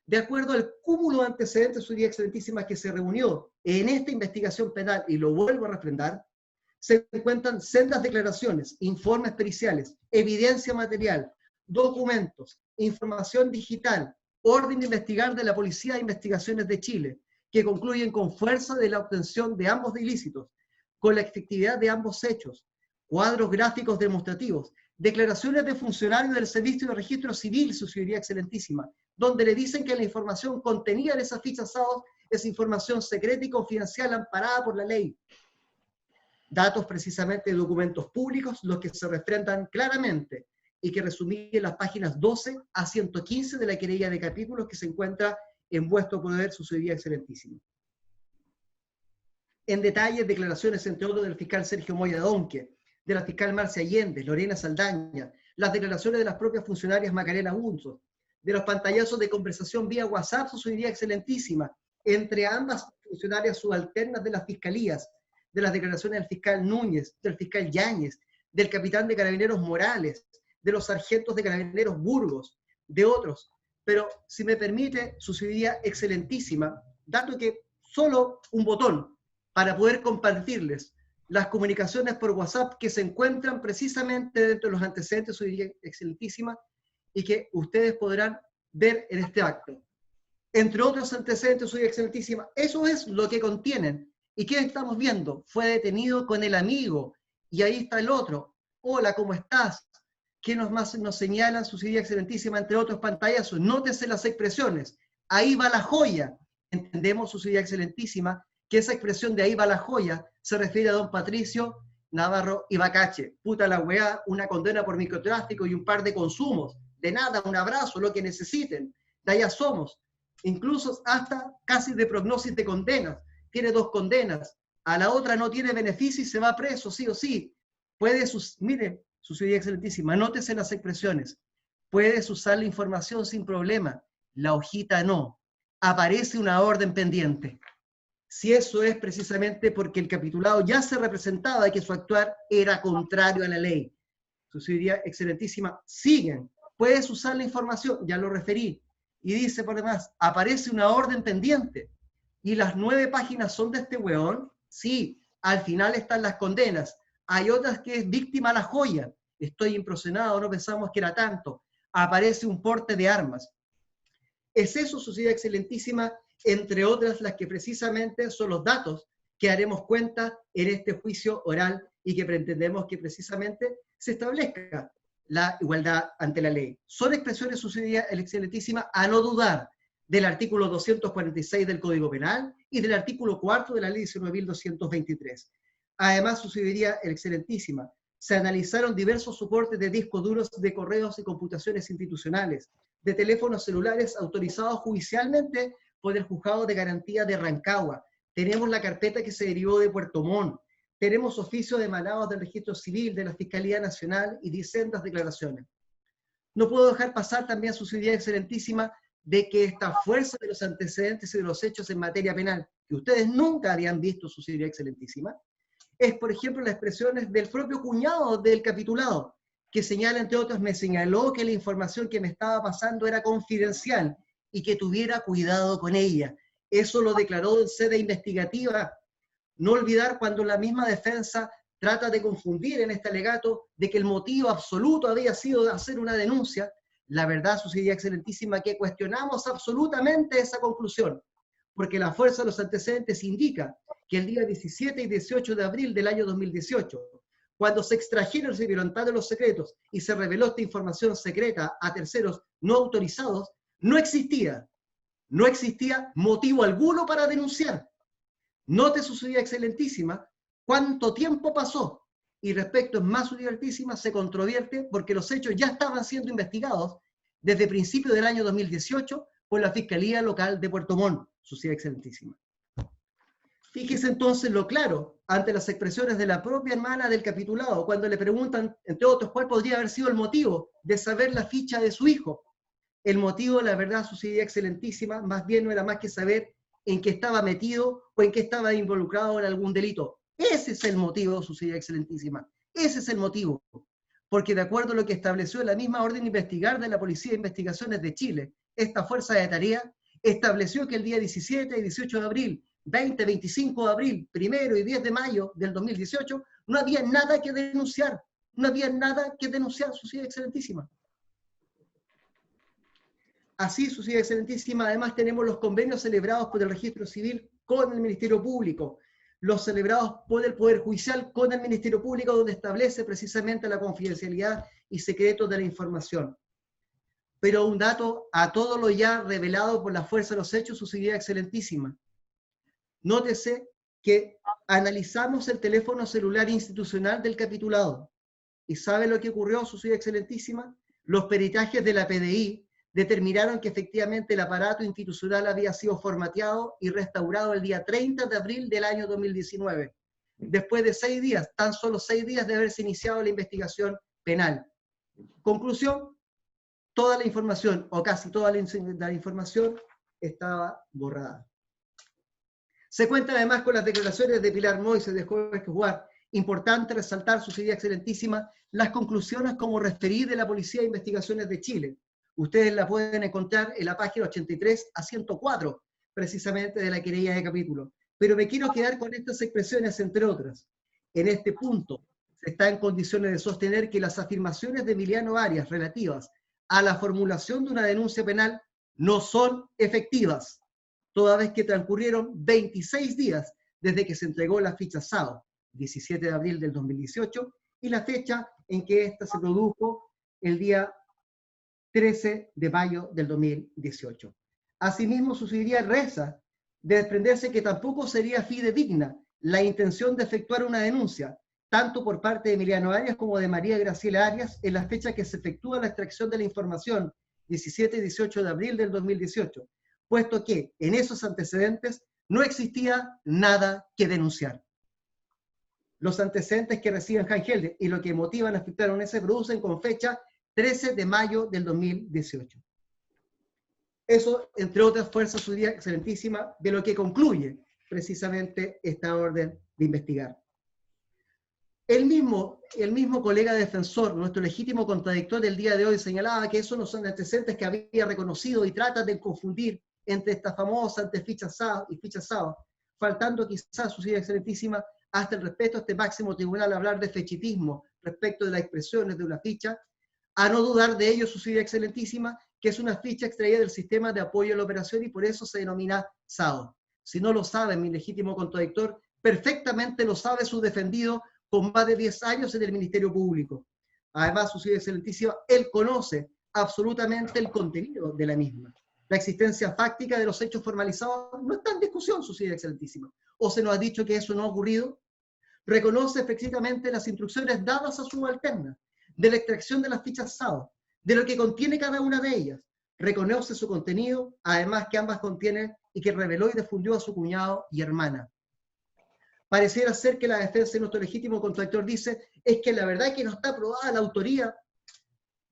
De acuerdo al cúmulo de antecedentes, su señoría excelentísima, que se reunió en esta investigación penal, y lo vuelvo a refrendar, se encuentran sendas declaraciones, informes periciales, evidencia material, documentos, información digital, orden de investigar de la Policía de Investigaciones de Chile, que concluyen con fuerza de la obtención de ambos ilícitos, con la efectividad de ambos hechos, cuadros gráficos demostrativos, declaraciones de funcionarios del Servicio de Registro Civil, su señoría excelentísima, donde le dicen que la información contenida en esas fichas SAO es información secreta y confidencial amparada por la ley. Datos precisamente de documentos públicos, los que se refrendan claramente y que resumí en las páginas 12 a 115 de la querella de capítulos que se encuentra en vuestro poder, su señoría excelentísima. En detalle, declaraciones, entre otros, del fiscal Sergio Moya Donque, de la fiscal Marcia Allende, Lorena Saldaña, las declaraciones de las propias funcionarias Macarena Bunzo, de los pantallazos de conversación vía WhatsApp, su idea excelentísima, entre ambas funcionarias subalternas de las fiscalías, de las declaraciones del fiscal Núñez, del fiscal Yáñez, del capitán de Carabineros Morales, de los sargentos de Carabineros Burgos, de otros. Pero, si me permite, su idea excelentísima, dado que solo un botón para poder compartirles las comunicaciones por WhatsApp que se encuentran precisamente dentro de los antecedentes, su idea excelentísima, y que ustedes podrán ver en este acto. Entre otros antecedentes, su excelentísima, eso es lo que contienen. ¿Y qué estamos viendo? Fue detenido con el amigo, y ahí está el otro. Hola, ¿cómo estás? ¿Qué más nos señalan, su excelentísima, entre otros pantallazos? Nótese las expresiones. Ahí va la joya. Entendemos, su excelentísima, que esa expresión de ahí va la joya se refiere a don Patricio Navarro Ibacache. Puta la weá, una condena por microtráfico y un par de consumos. De nada, un abrazo, lo que necesiten. De allá somos. Incluso hasta casi de prognosis de condenas. Tiene 2 condenas. A la otra no tiene beneficio y se va preso, sí o sí. Mire, su excelentísima, anótese las expresiones. Puedes usar la información sin problema. La hojita no. Aparece una orden pendiente. Si eso es precisamente porque el capitulado ya se representaba que su actuar era contrario a la ley. Su excelentísima, siguen. Puedes usar la información, ya lo referí. Y dice por demás, aparece una orden pendiente. ¿Y las 9 páginas son de este weón? Sí, al final están las condenas. Hay otras que es víctima a la joya. Estoy impresionado, no pensamos que era tanto. Aparece un porte de armas. Es eso, su excelentísima, entre otras las que precisamente son los datos que haremos cuenta en este juicio oral y que pretendemos que precisamente se establezca la igualdad ante la ley. Son expresiones, su excelentísima, a no dudar del artículo 246 del Código Penal y del artículo 4 de la Ley 19.223. Además, sucedería, excelentísima, se analizaron diversos soportes de discos duros de correos y computaciones institucionales, de teléfonos celulares autorizados judicialmente por el Juzgado de Garantía de Rancagua. Tenemos la carpeta que se derivó de Puerto Montt. Tenemos oficios emanados del Registro Civil, de la Fiscalía Nacional y distintas declaraciones. No puedo dejar pasar también, su excelentísima, de que esta fuerza de los antecedentes y de los hechos en materia penal, que ustedes nunca habían visto, su excelentísima, es, por ejemplo, las expresiones del propio cuñado del capitulado, que señala, entre otros, me señaló que la información que me estaba pasando era confidencial y que tuviera cuidado con ella. Eso lo declaró en sede investigativa. No olvidar cuando la misma defensa trata de confundir en este alegato de que el motivo absoluto había sido de hacer una denuncia. La verdad, su excelentísima, que cuestionamos absolutamente esa conclusión, porque la fuerza de los antecedentes indica que el día 17 y 18 de abril del año 2018, cuando se extrajeron y se violentaron los secretos y se reveló esta información secreta a terceros no autorizados, no existía motivo alguno para denunciar. Note, su excelentísima, cuánto tiempo pasó, y respecto, es más, su excelentísima, se controvierte porque los hechos ya estaban siendo investigados desde principios del año 2018 por la Fiscalía Local de Puerto Montt, su excelentísima. Fíjese entonces lo claro ante las expresiones de la propia hermana del capitulado, cuando le preguntan, entre otros, cuál podría haber sido el motivo de saber la ficha de su hijo. El motivo, la verdad, su excelentísima, más bien no era más que saber en qué estaba metido o en qué estaba involucrado en algún delito. Ese es el motivo, su excelentísima. Ese es el motivo. Porque de acuerdo a lo que estableció la misma orden de investigar de la Policía de Investigaciones de Chile, esta fuerza de tarea estableció que el día 17 y 18 de abril, 20, 25 de abril, 1 y 10 de mayo del 2018, no había nada que denunciar. No había nada que denunciar, su excelentísima. Así, su excelentísima, además tenemos los convenios celebrados por el Registro Civil con el Ministerio Público, los celebrados por el Poder Judicial con el Ministerio Público, donde establece precisamente la confidencialidad y secretos de la información. Pero un dato a todo lo ya revelado por la fuerza de los hechos, su excelentísima. Nótese que analizamos el teléfono celular institucional del capitulado. ¿Y sabe lo que ocurrió, su excelentísima? Los peritajes de la PDI determinaron que efectivamente el aparato institucional había sido formateado y restaurado el día 30 de abril del año 2019. después de 6 días, tan solo 6 días de haberse iniciado la investigación penal. Conclusión, toda la información, o casi toda la información, estaba borrada. Se cuenta además con las declaraciones de Pilar Moisés de Jorge Juar. Importante resaltar, su idea excelentísima, las conclusiones como referí de la Policía de Investigaciones de Chile. Ustedes la pueden encontrar en la página 83 a 104, precisamente de la querella de capítulo. Pero me quiero quedar con estas expresiones, entre otras. En este punto, se está en condiciones de sostener que las afirmaciones de Emiliano Arias relativas a la formulación de una denuncia penal no son efectivas, toda vez que transcurrieron 26 días desde que se entregó la ficha SAO, 17 de abril del 2018, y la fecha en que ésta se produjo el día 13 de mayo del 2018. Asimismo, sucedería reza de desprenderse que tampoco sería fidedigna la intención de efectuar una denuncia, tanto por parte de Emiliano Arias como de María Graciela Arias, en la fecha que se efectúa la extracción de la información, 17 y 18 de abril del 2018, puesto que en esos antecedentes no existía nada que denunciar. Los antecedentes que reciben Heinhelder y lo que motivan a efectuar un se producen con fecha 13 de mayo del 2018. Eso, entre otras fuerzas, su idea excelentísima, de lo que concluye precisamente esta orden de investigar. El mismo colega defensor, nuestro legítimo contradictor del día de hoy, señalaba que esos no son antecedentes que había reconocido y trata de confundir entre esta famosa anteficha SAO y ficha SAO, faltando quizás, su idea excelentísima, hasta el respeto a este máximo tribunal hablar de fechitismo respecto de las expresiones de una ficha, a no dudar de ello, su idea excelentísima, que es una ficha extraída del sistema de apoyo a la operación y por eso se denomina SAO. Si no lo sabe mi legítimo contradictor, perfectamente lo sabe su defendido con más de 10 años en el Ministerio Público. Además, su idea excelentísima, él conoce absolutamente el contenido de la misma. La existencia fáctica de los hechos formalizados no está en discusión, su idea excelentísima. O se nos ha dicho que eso no ha ocurrido. Reconoce precisamente las instrucciones dadas a subalterna, de la extracción de las fichas SAO, de lo que contiene cada una de ellas. Reconoce su contenido, además que ambas contienen y que reveló y difundió a su cuñado y hermana. Pareciera ser que la defensa de nuestro legítimo contradictor dice es que la verdad es que no está aprobada la autoría.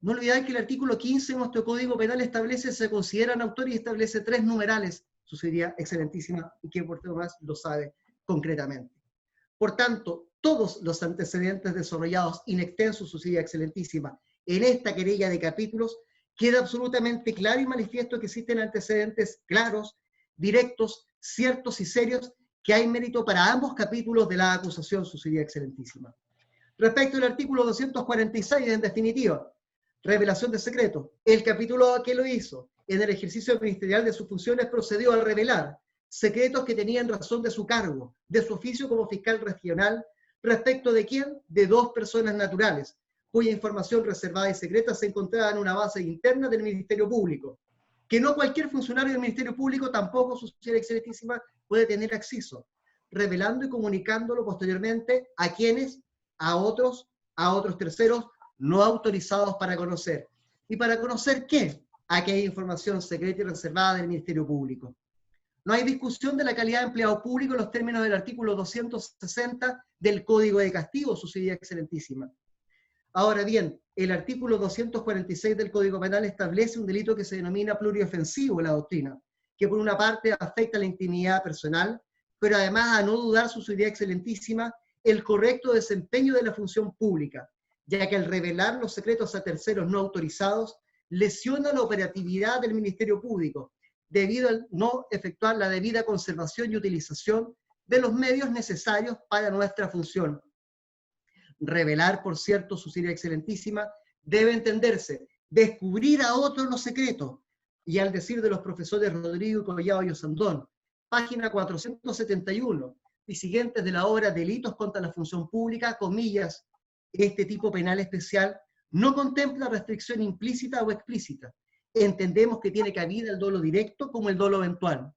No olvidar que el artículo 15 de nuestro Código Penal establece, se consideran autores y establece 3 numerales, su sería excelentísima, y que por todo más lo sabe concretamente. Por tanto, todos los antecedentes desarrollados in extenso, su sería excelentísima, en esta querella de capítulos, queda absolutamente claro y manifiesto que existen antecedentes claros, directos, ciertos y serios, que hay mérito para ambos capítulos de la acusación, su sería excelentísima. Respecto al artículo 246, en definitiva, revelación de secretos, el capítulo que lo hizo en el ejercicio ministerial de sus funciones procedió a revelar secretos que tenían razón de su cargo, de su oficio como fiscal regional, respecto de quién, de 2 personas naturales, cuya información reservada y secreta se encontraba en una base interna del Ministerio Público, que no cualquier funcionario del Ministerio Público, tampoco su señora excelentísima, puede tener acceso, revelando y comunicándolo posteriormente a quienes, a otros terceros no autorizados para conocer. ¿Y para conocer qué? Aquella información secreta y reservada del Ministerio Público. No hay discusión de la calidad de empleado público en los términos del artículo 260 del Código de Castigo, su sería excelentísima. Ahora bien, el artículo 246 del Código Penal establece un delito que se denomina pluriofensivo en la doctrina, que por una parte afecta la intimidad personal, pero además, a no dudar, su sería excelentísima, el correcto desempeño de la función pública, ya que al revelar los secretos a terceros no autorizados, lesiona la operatividad del Ministerio Público, debido al no efectuar la debida conservación y utilización de los medios necesarios para nuestra función. Revelar, por cierto, su sería excelentísima, debe entenderse, descubrir a otros los secretos, y al decir de los profesores Rodrigo Collado y Osandón, página 471, y siguientes de la obra Delitos contra la Función Pública, comillas, este tipo penal especial no contempla restricción implícita o explícita. Entendemos que tiene cabida el dolo directo como el dolo eventual.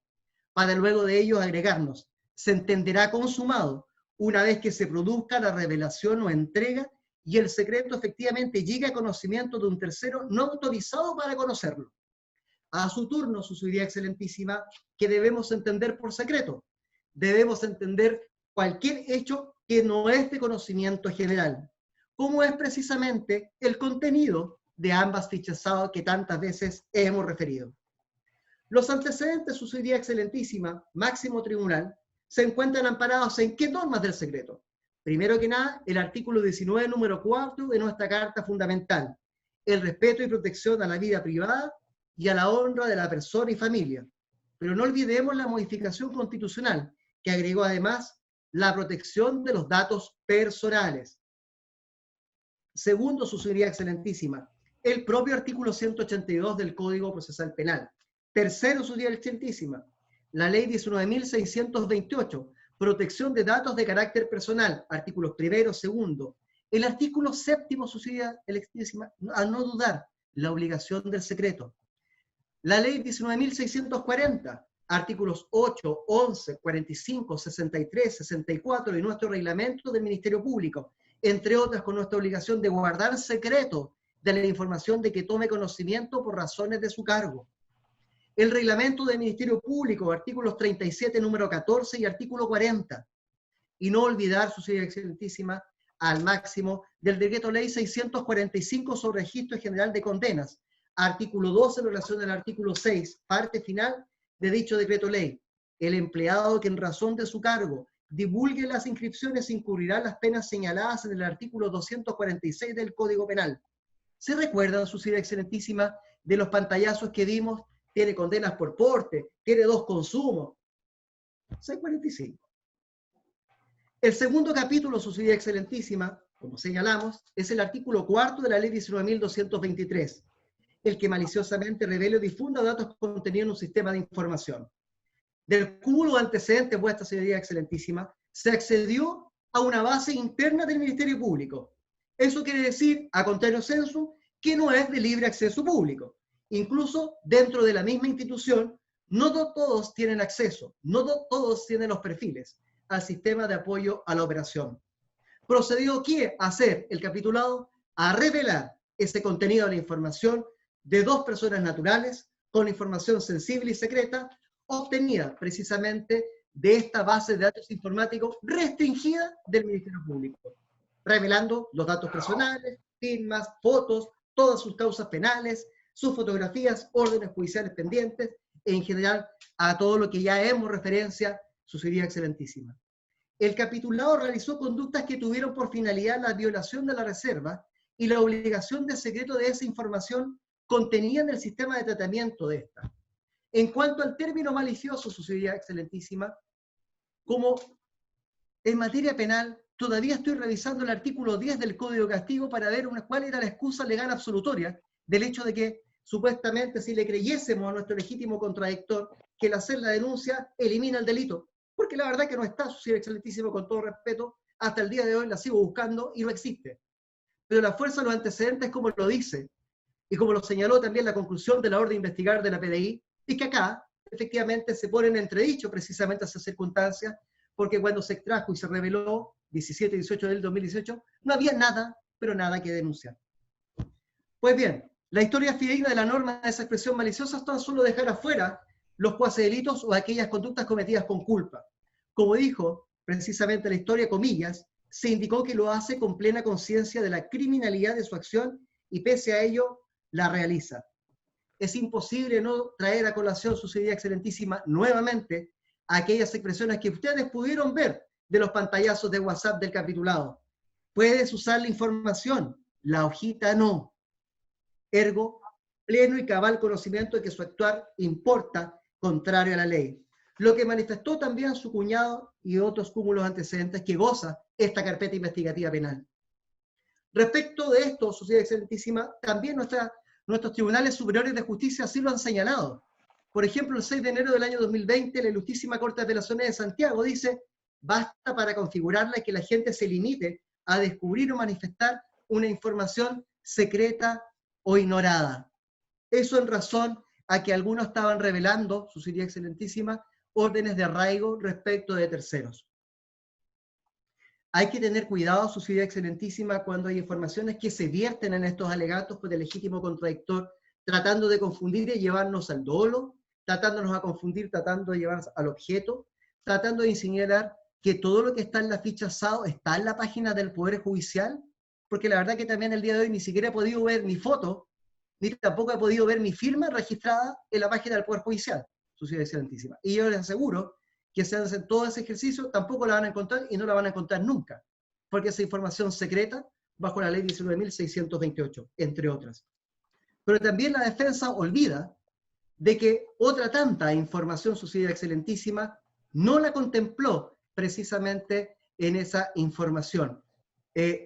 Para luego de ello agregarnos, se entenderá consumado una vez que se produzca la revelación o entrega y el secreto efectivamente llegue a conocimiento de un tercero no autorizado para conocerlo. A su turno, su sería excelentísima, que debemos entender por secreto. Debemos entender cualquier hecho que no es de conocimiento general, como es precisamente el contenido de ambas fichas SAO que tantas veces hemos referido. Los antecedentes, su señoría excelentísima, máximo tribunal, se encuentran amparados en qué normas del secreto. Primero que nada, el artículo 19, número 4 de nuestra Carta Fundamental, el respeto y protección a la vida privada y a la honra de la persona y familia. Pero no olvidemos la modificación constitucional, que agregó además la protección de los datos personales. Segundo, su señoría excelentísima, el propio artículo 182 del Código Procesal Penal. Tercero, su señoría excelentísima, la ley 19.628, protección de datos de carácter personal, artículos primero, segundo. El artículo séptimo, su señoría excelentísima, a no dudar, la obligación del secreto. La ley 19.640, artículos 8, 11, 45, 63, 64 y nuestro reglamento del Ministerio Público, entre otras con nuestra obligación de guardar secreto de la información de que tome conocimiento por razones de su cargo. El reglamento del Ministerio Público, artículos 37, número 14 y artículo 40. Y no olvidar, su señoría excelentísima, al máximo del decreto ley 645 sobre registro general de condenas, artículo 12 en relación al artículo 6, parte final de dicho decreto ley. El empleado que en razón de su cargo divulgue las inscripciones incurrirá en las penas señaladas en el artículo 246 del Código Penal. ¿Se recuerdan, su señoría excelentísima, de los pantallazos que dimos? Tiene condenas por porte, tiene 2 consumos. 645. El segundo capítulo, su señoría excelentísima, como señalamos, es el artículo 4 de la ley 19.223, el que maliciosamente revele o difunda datos contenidos en un sistema de información. Del cúmulo de antecedentes, vuestra señoría excelentísima, se accedió a una base interna del Ministerio Público. Eso quiere decir, a contrario censo, que no es de libre acceso público. Incluso dentro de la misma institución, no todos tienen acceso, no todos tienen los perfiles al sistema de apoyo a la operación. ¿Procedió qué? A hacer el capitulado, a revelar ese contenido de la información de 2 personas naturales con información sensible y secreta obtenida precisamente de esta base de datos informáticos restringida del Ministerio Público, revelando los datos personales, firmas, fotos, todas sus causas penales, sus fotografías, órdenes judiciales pendientes, e en general a todo lo que ya hemos referencia, su señoría excelentísima. El capitulado realizó conductas que tuvieron por finalidad la violación de la reserva y la obligación de secreto de esa información contenida en el sistema de tratamiento de esta. En cuanto al término malicioso, su señoría excelentísima, como en materia penal, todavía estoy revisando el artículo 10 del Código de Castigo para ver cuál era la excusa legal absolutoria del hecho de que, supuestamente, si le creyésemos a nuestro legítimo contradictor, que el hacer la denuncia elimina el delito. Porque la verdad que no está, su señoría excelentísimo, con todo respeto, hasta el día de hoy la sigo buscando y no existe. Pero la fuerza de los antecedentes, como lo dice, y como lo señaló también la conclusión de la orden de investigar de la PDI, es que acá, efectivamente, se pone en entredicho precisamente esas circunstancias, porque cuando se extrajo y se reveló, 17 y 18 del 2018, no había nada, pero nada que denunciar. Pues bien, la historia fidedigna de la norma de esa expresión maliciosa es tan solo dejar afuera los cuasedelitos o aquellas conductas cometidas con culpa. Como dijo precisamente la historia, comillas, se indicó que lo hace con plena conciencia de la criminalidad de su acción y pese a ello la realiza. Es imposible no traer a colación, su señoría excelentísima, nuevamente aquellas expresiones que ustedes pudieron ver de los pantallazos de WhatsApp del capitulado. Puedes usar la información, la hojita no. Ergo, pleno y cabal conocimiento de que su actuar importa contrario a la ley. Lo que manifestó también su cuñado y otros cúmulos antecedentes que goza esta carpeta investigativa penal. Respecto de esto, su señoría excelentísima, también nuestros tribunales superiores de justicia así lo han señalado. Por ejemplo, el 6 de enero del año 2020, la Ilustrísima Corte de Apelaciones de Santiago dice: basta para configurarla que la gente se limite a descubrir o manifestar una información secreta o ignorada. Eso en razón a que algunos estaban revelando, su señoría excelentísima, órdenes de arraigo respecto de terceros. Hay que tener cuidado, su señoría excelentísima, cuando hay informaciones que se vierten en estos alegatos por el legítimo contradictor, tratando de confundir y llevarnos al dolo, tratándonos a confundir, tratando de llevarnos al objeto, tratando de insinuar que todo lo que está en la ficha SAO está en la página del Poder Judicial? Porque la verdad que también el día de hoy ni siquiera he podido ver mi foto, ni tampoco he podido ver mi firma registrada en la página del Poder Judicial, Su Ciudad Excelentísima. Y yo les aseguro que si hacen todo ese ejercicio, tampoco la van a encontrar y no la van a encontrar nunca, porque es información secreta bajo la ley 19.628, entre otras. Pero también la defensa olvida de que otra tanta información, Su Ciudad Excelentísima, no la contempló precisamente en esa información.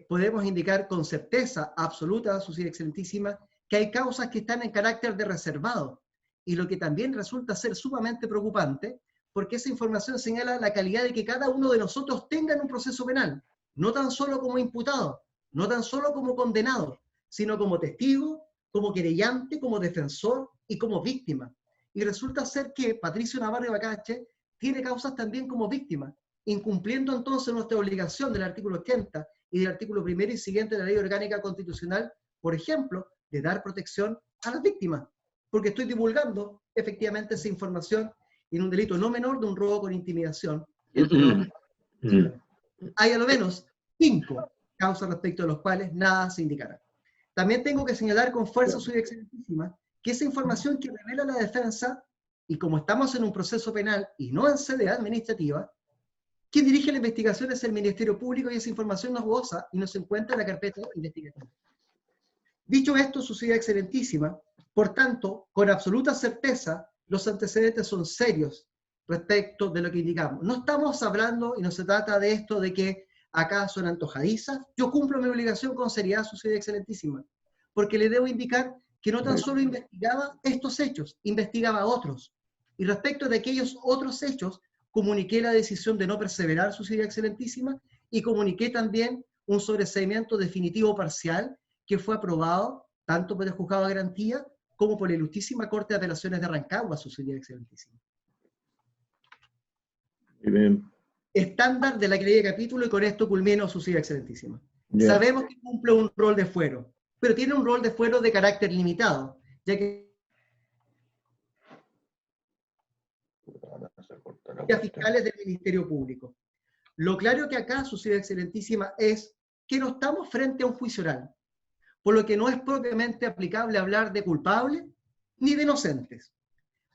Podemos indicar con certeza absoluta, Su Ciudad Excelentísima, que hay causas que están en carácter de reservado, y lo que también resulta ser sumamente preocupante, porque esa información señala la calidad de que cada uno de nosotros tenga en un proceso penal, no tan solo como imputado, no tan solo como condenado, sino como testigo, como querellante, como defensor y como víctima. Y resulta ser que Patricio Navarro Bacache tiene causas también como víctima, incumpliendo entonces nuestra obligación del artículo 80 y del artículo 1 y siguiente de la Ley Orgánica Constitucional, por ejemplo, de dar protección a las víctimas, porque estoy divulgando efectivamente esa información en un delito no menor de un robo con intimidación. Hay a lo menos 5 causas respecto a las cuales nada se indicará. También tengo que señalar con fuerza, Su Excelentísima, que esa información que revela la defensa, y como estamos en un proceso penal y no en sede administrativa, quien dirige la investigación es el Ministerio Público y esa información nos goza y nos encuentra en la carpeta investigativa. Dicho esto, Su Excelentísima, por tanto, con absoluta certeza, los antecedentes son serios respecto de lo que indicamos. No estamos hablando, y no se trata de esto de que acá son antojadizas. Yo cumplo mi obligación con seriedad, Su Excelentísima, porque le debo indicar que no tan solo investigaba estos hechos, investigaba otros. Y respecto de aquellos otros hechos, comuniqué la decisión de no perseverar, Su Excelentísima, y comuniqué también un sobreseimiento definitivo parcial que fue aprobado tanto por el Juzgado de Garantía como por la Ilustrísima Corte de Apelaciones de Rancagua, Su Excelentísima. Muy bien. Estándar de la querella de capítulo, y con esto culmino, Su Excelentísima. Ya. Sabemos que cumple un rol de fuero, pero tiene un rol de fuero de carácter limitado, ya que fiscales del Ministerio Público. Lo claro que acá, Su Excelentísima, es que no estamos frente a un juicio oral, por lo que no es propiamente aplicable hablar de culpables ni de inocentes.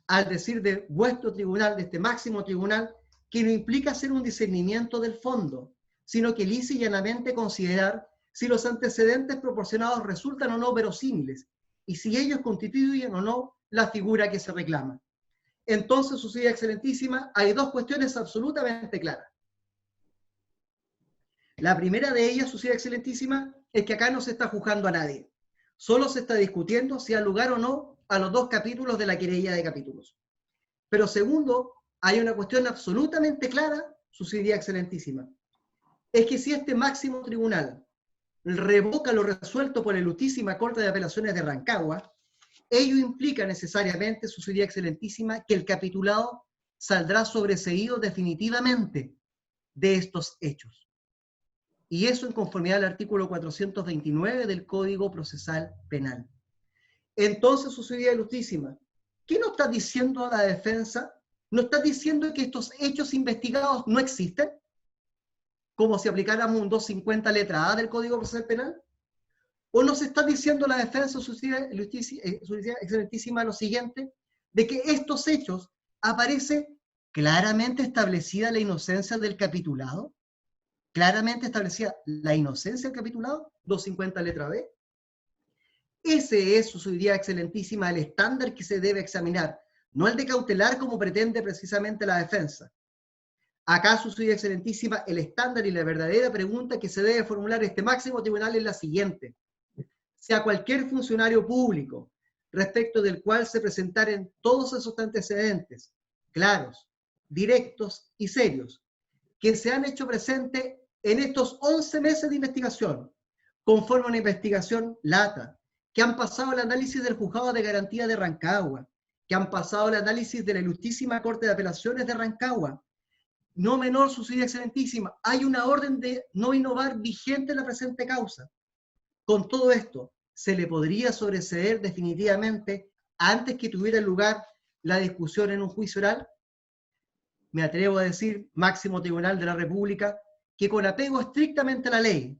Al decir de vuestro tribunal, de este máximo tribunal, que no implica hacer un discernimiento del fondo, sino que lisa y llanamente considerar si los antecedentes proporcionados resultan o no verosímiles, y si ellos constituyen o no la figura que se reclama. Entonces, Su Excelentísima, hay 2 cuestiones absolutamente claras. La primera de ellas, Su Excelentísima, es que acá no se está juzgando a nadie. Solo se está discutiendo si da lugar o no a los 2 capítulos de la querella de capítulos. Pero segundo, hay una cuestión absolutamente clara, Su Excelentísima. Es que si este máximo tribunal revoca lo resuelto por la Ilustrísima Corte de Apelaciones de Rancagua, ello implica necesariamente, Su Excelentísima, que el capitulado saldrá sobreseído definitivamente de estos hechos. Y eso en conformidad al artículo 429 del Código Procesal Penal. Entonces, Su Ilustrísima, ¿qué nos está diciendo la defensa? ¿Nos está diciendo que estos hechos investigados no existen? Como si aplicáramos un 250 letra A del Código Procesal Penal. ¿O nos está diciendo la defensa, Su Excelentísima, lo siguiente? De que estos hechos aparece claramente establecida la inocencia del capitulado. Claramente establecida la inocencia del capitulado, 250 letra B. Ese es, Su Excelentísima, el estándar que se debe examinar, no el de cautelar como pretende precisamente la defensa. Acá, Su Excelentísima, el estándar y la verdadera pregunta que se debe formular este máximo tribunal es la siguiente. Si a cualquier funcionario público, respecto del cual se presentaren todos esos antecedentes, claros, directos y serios, que se han hecho presentes en estos 11 meses de investigación, conforme a una investigación lata, que han pasado el análisis del Juzgado de Garantía de Rancagua, que han pasado el análisis de la Ilustrísima Corte de Apelaciones de Rancagua, no menor, Su Excelentísima, hay una orden de no innovar vigente en la presente causa. Con todo esto, ¿se le podría sobreseer definitivamente antes que tuviera lugar la discusión en un juicio oral? me atrevo a decir, máximo tribunal de la República, que con apego estrictamente a la ley,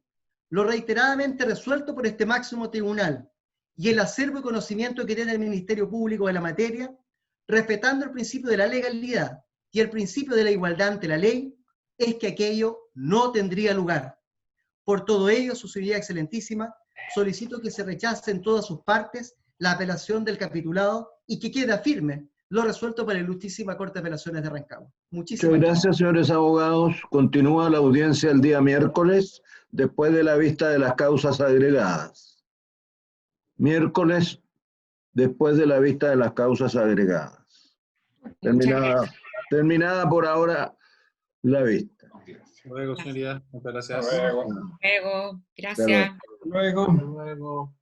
lo reiteradamente resuelto por este máximo tribunal y el acervo y conocimiento que tiene el Ministerio Público de la materia, respetando el principio de la legalidad y el principio de la igualdad ante la ley, es que aquello no tendría lugar. Por todo ello, su señoría excelentísima, solicito que se rechace en todas sus partes la apelación del capitulado y que quede firme lo resuelto por la Ilustrísima Corte de Apelaciones de Rancagua. Muchísimas Muchas gracias, señores abogados. Continúa la audiencia el día miércoles, después de la vista de las causas agregadas. Miércoles, después de la vista de las causas agregadas. Terminada por ahora la vista. Luego, señoría. Muchas gracias. Luego, gracias. Luego.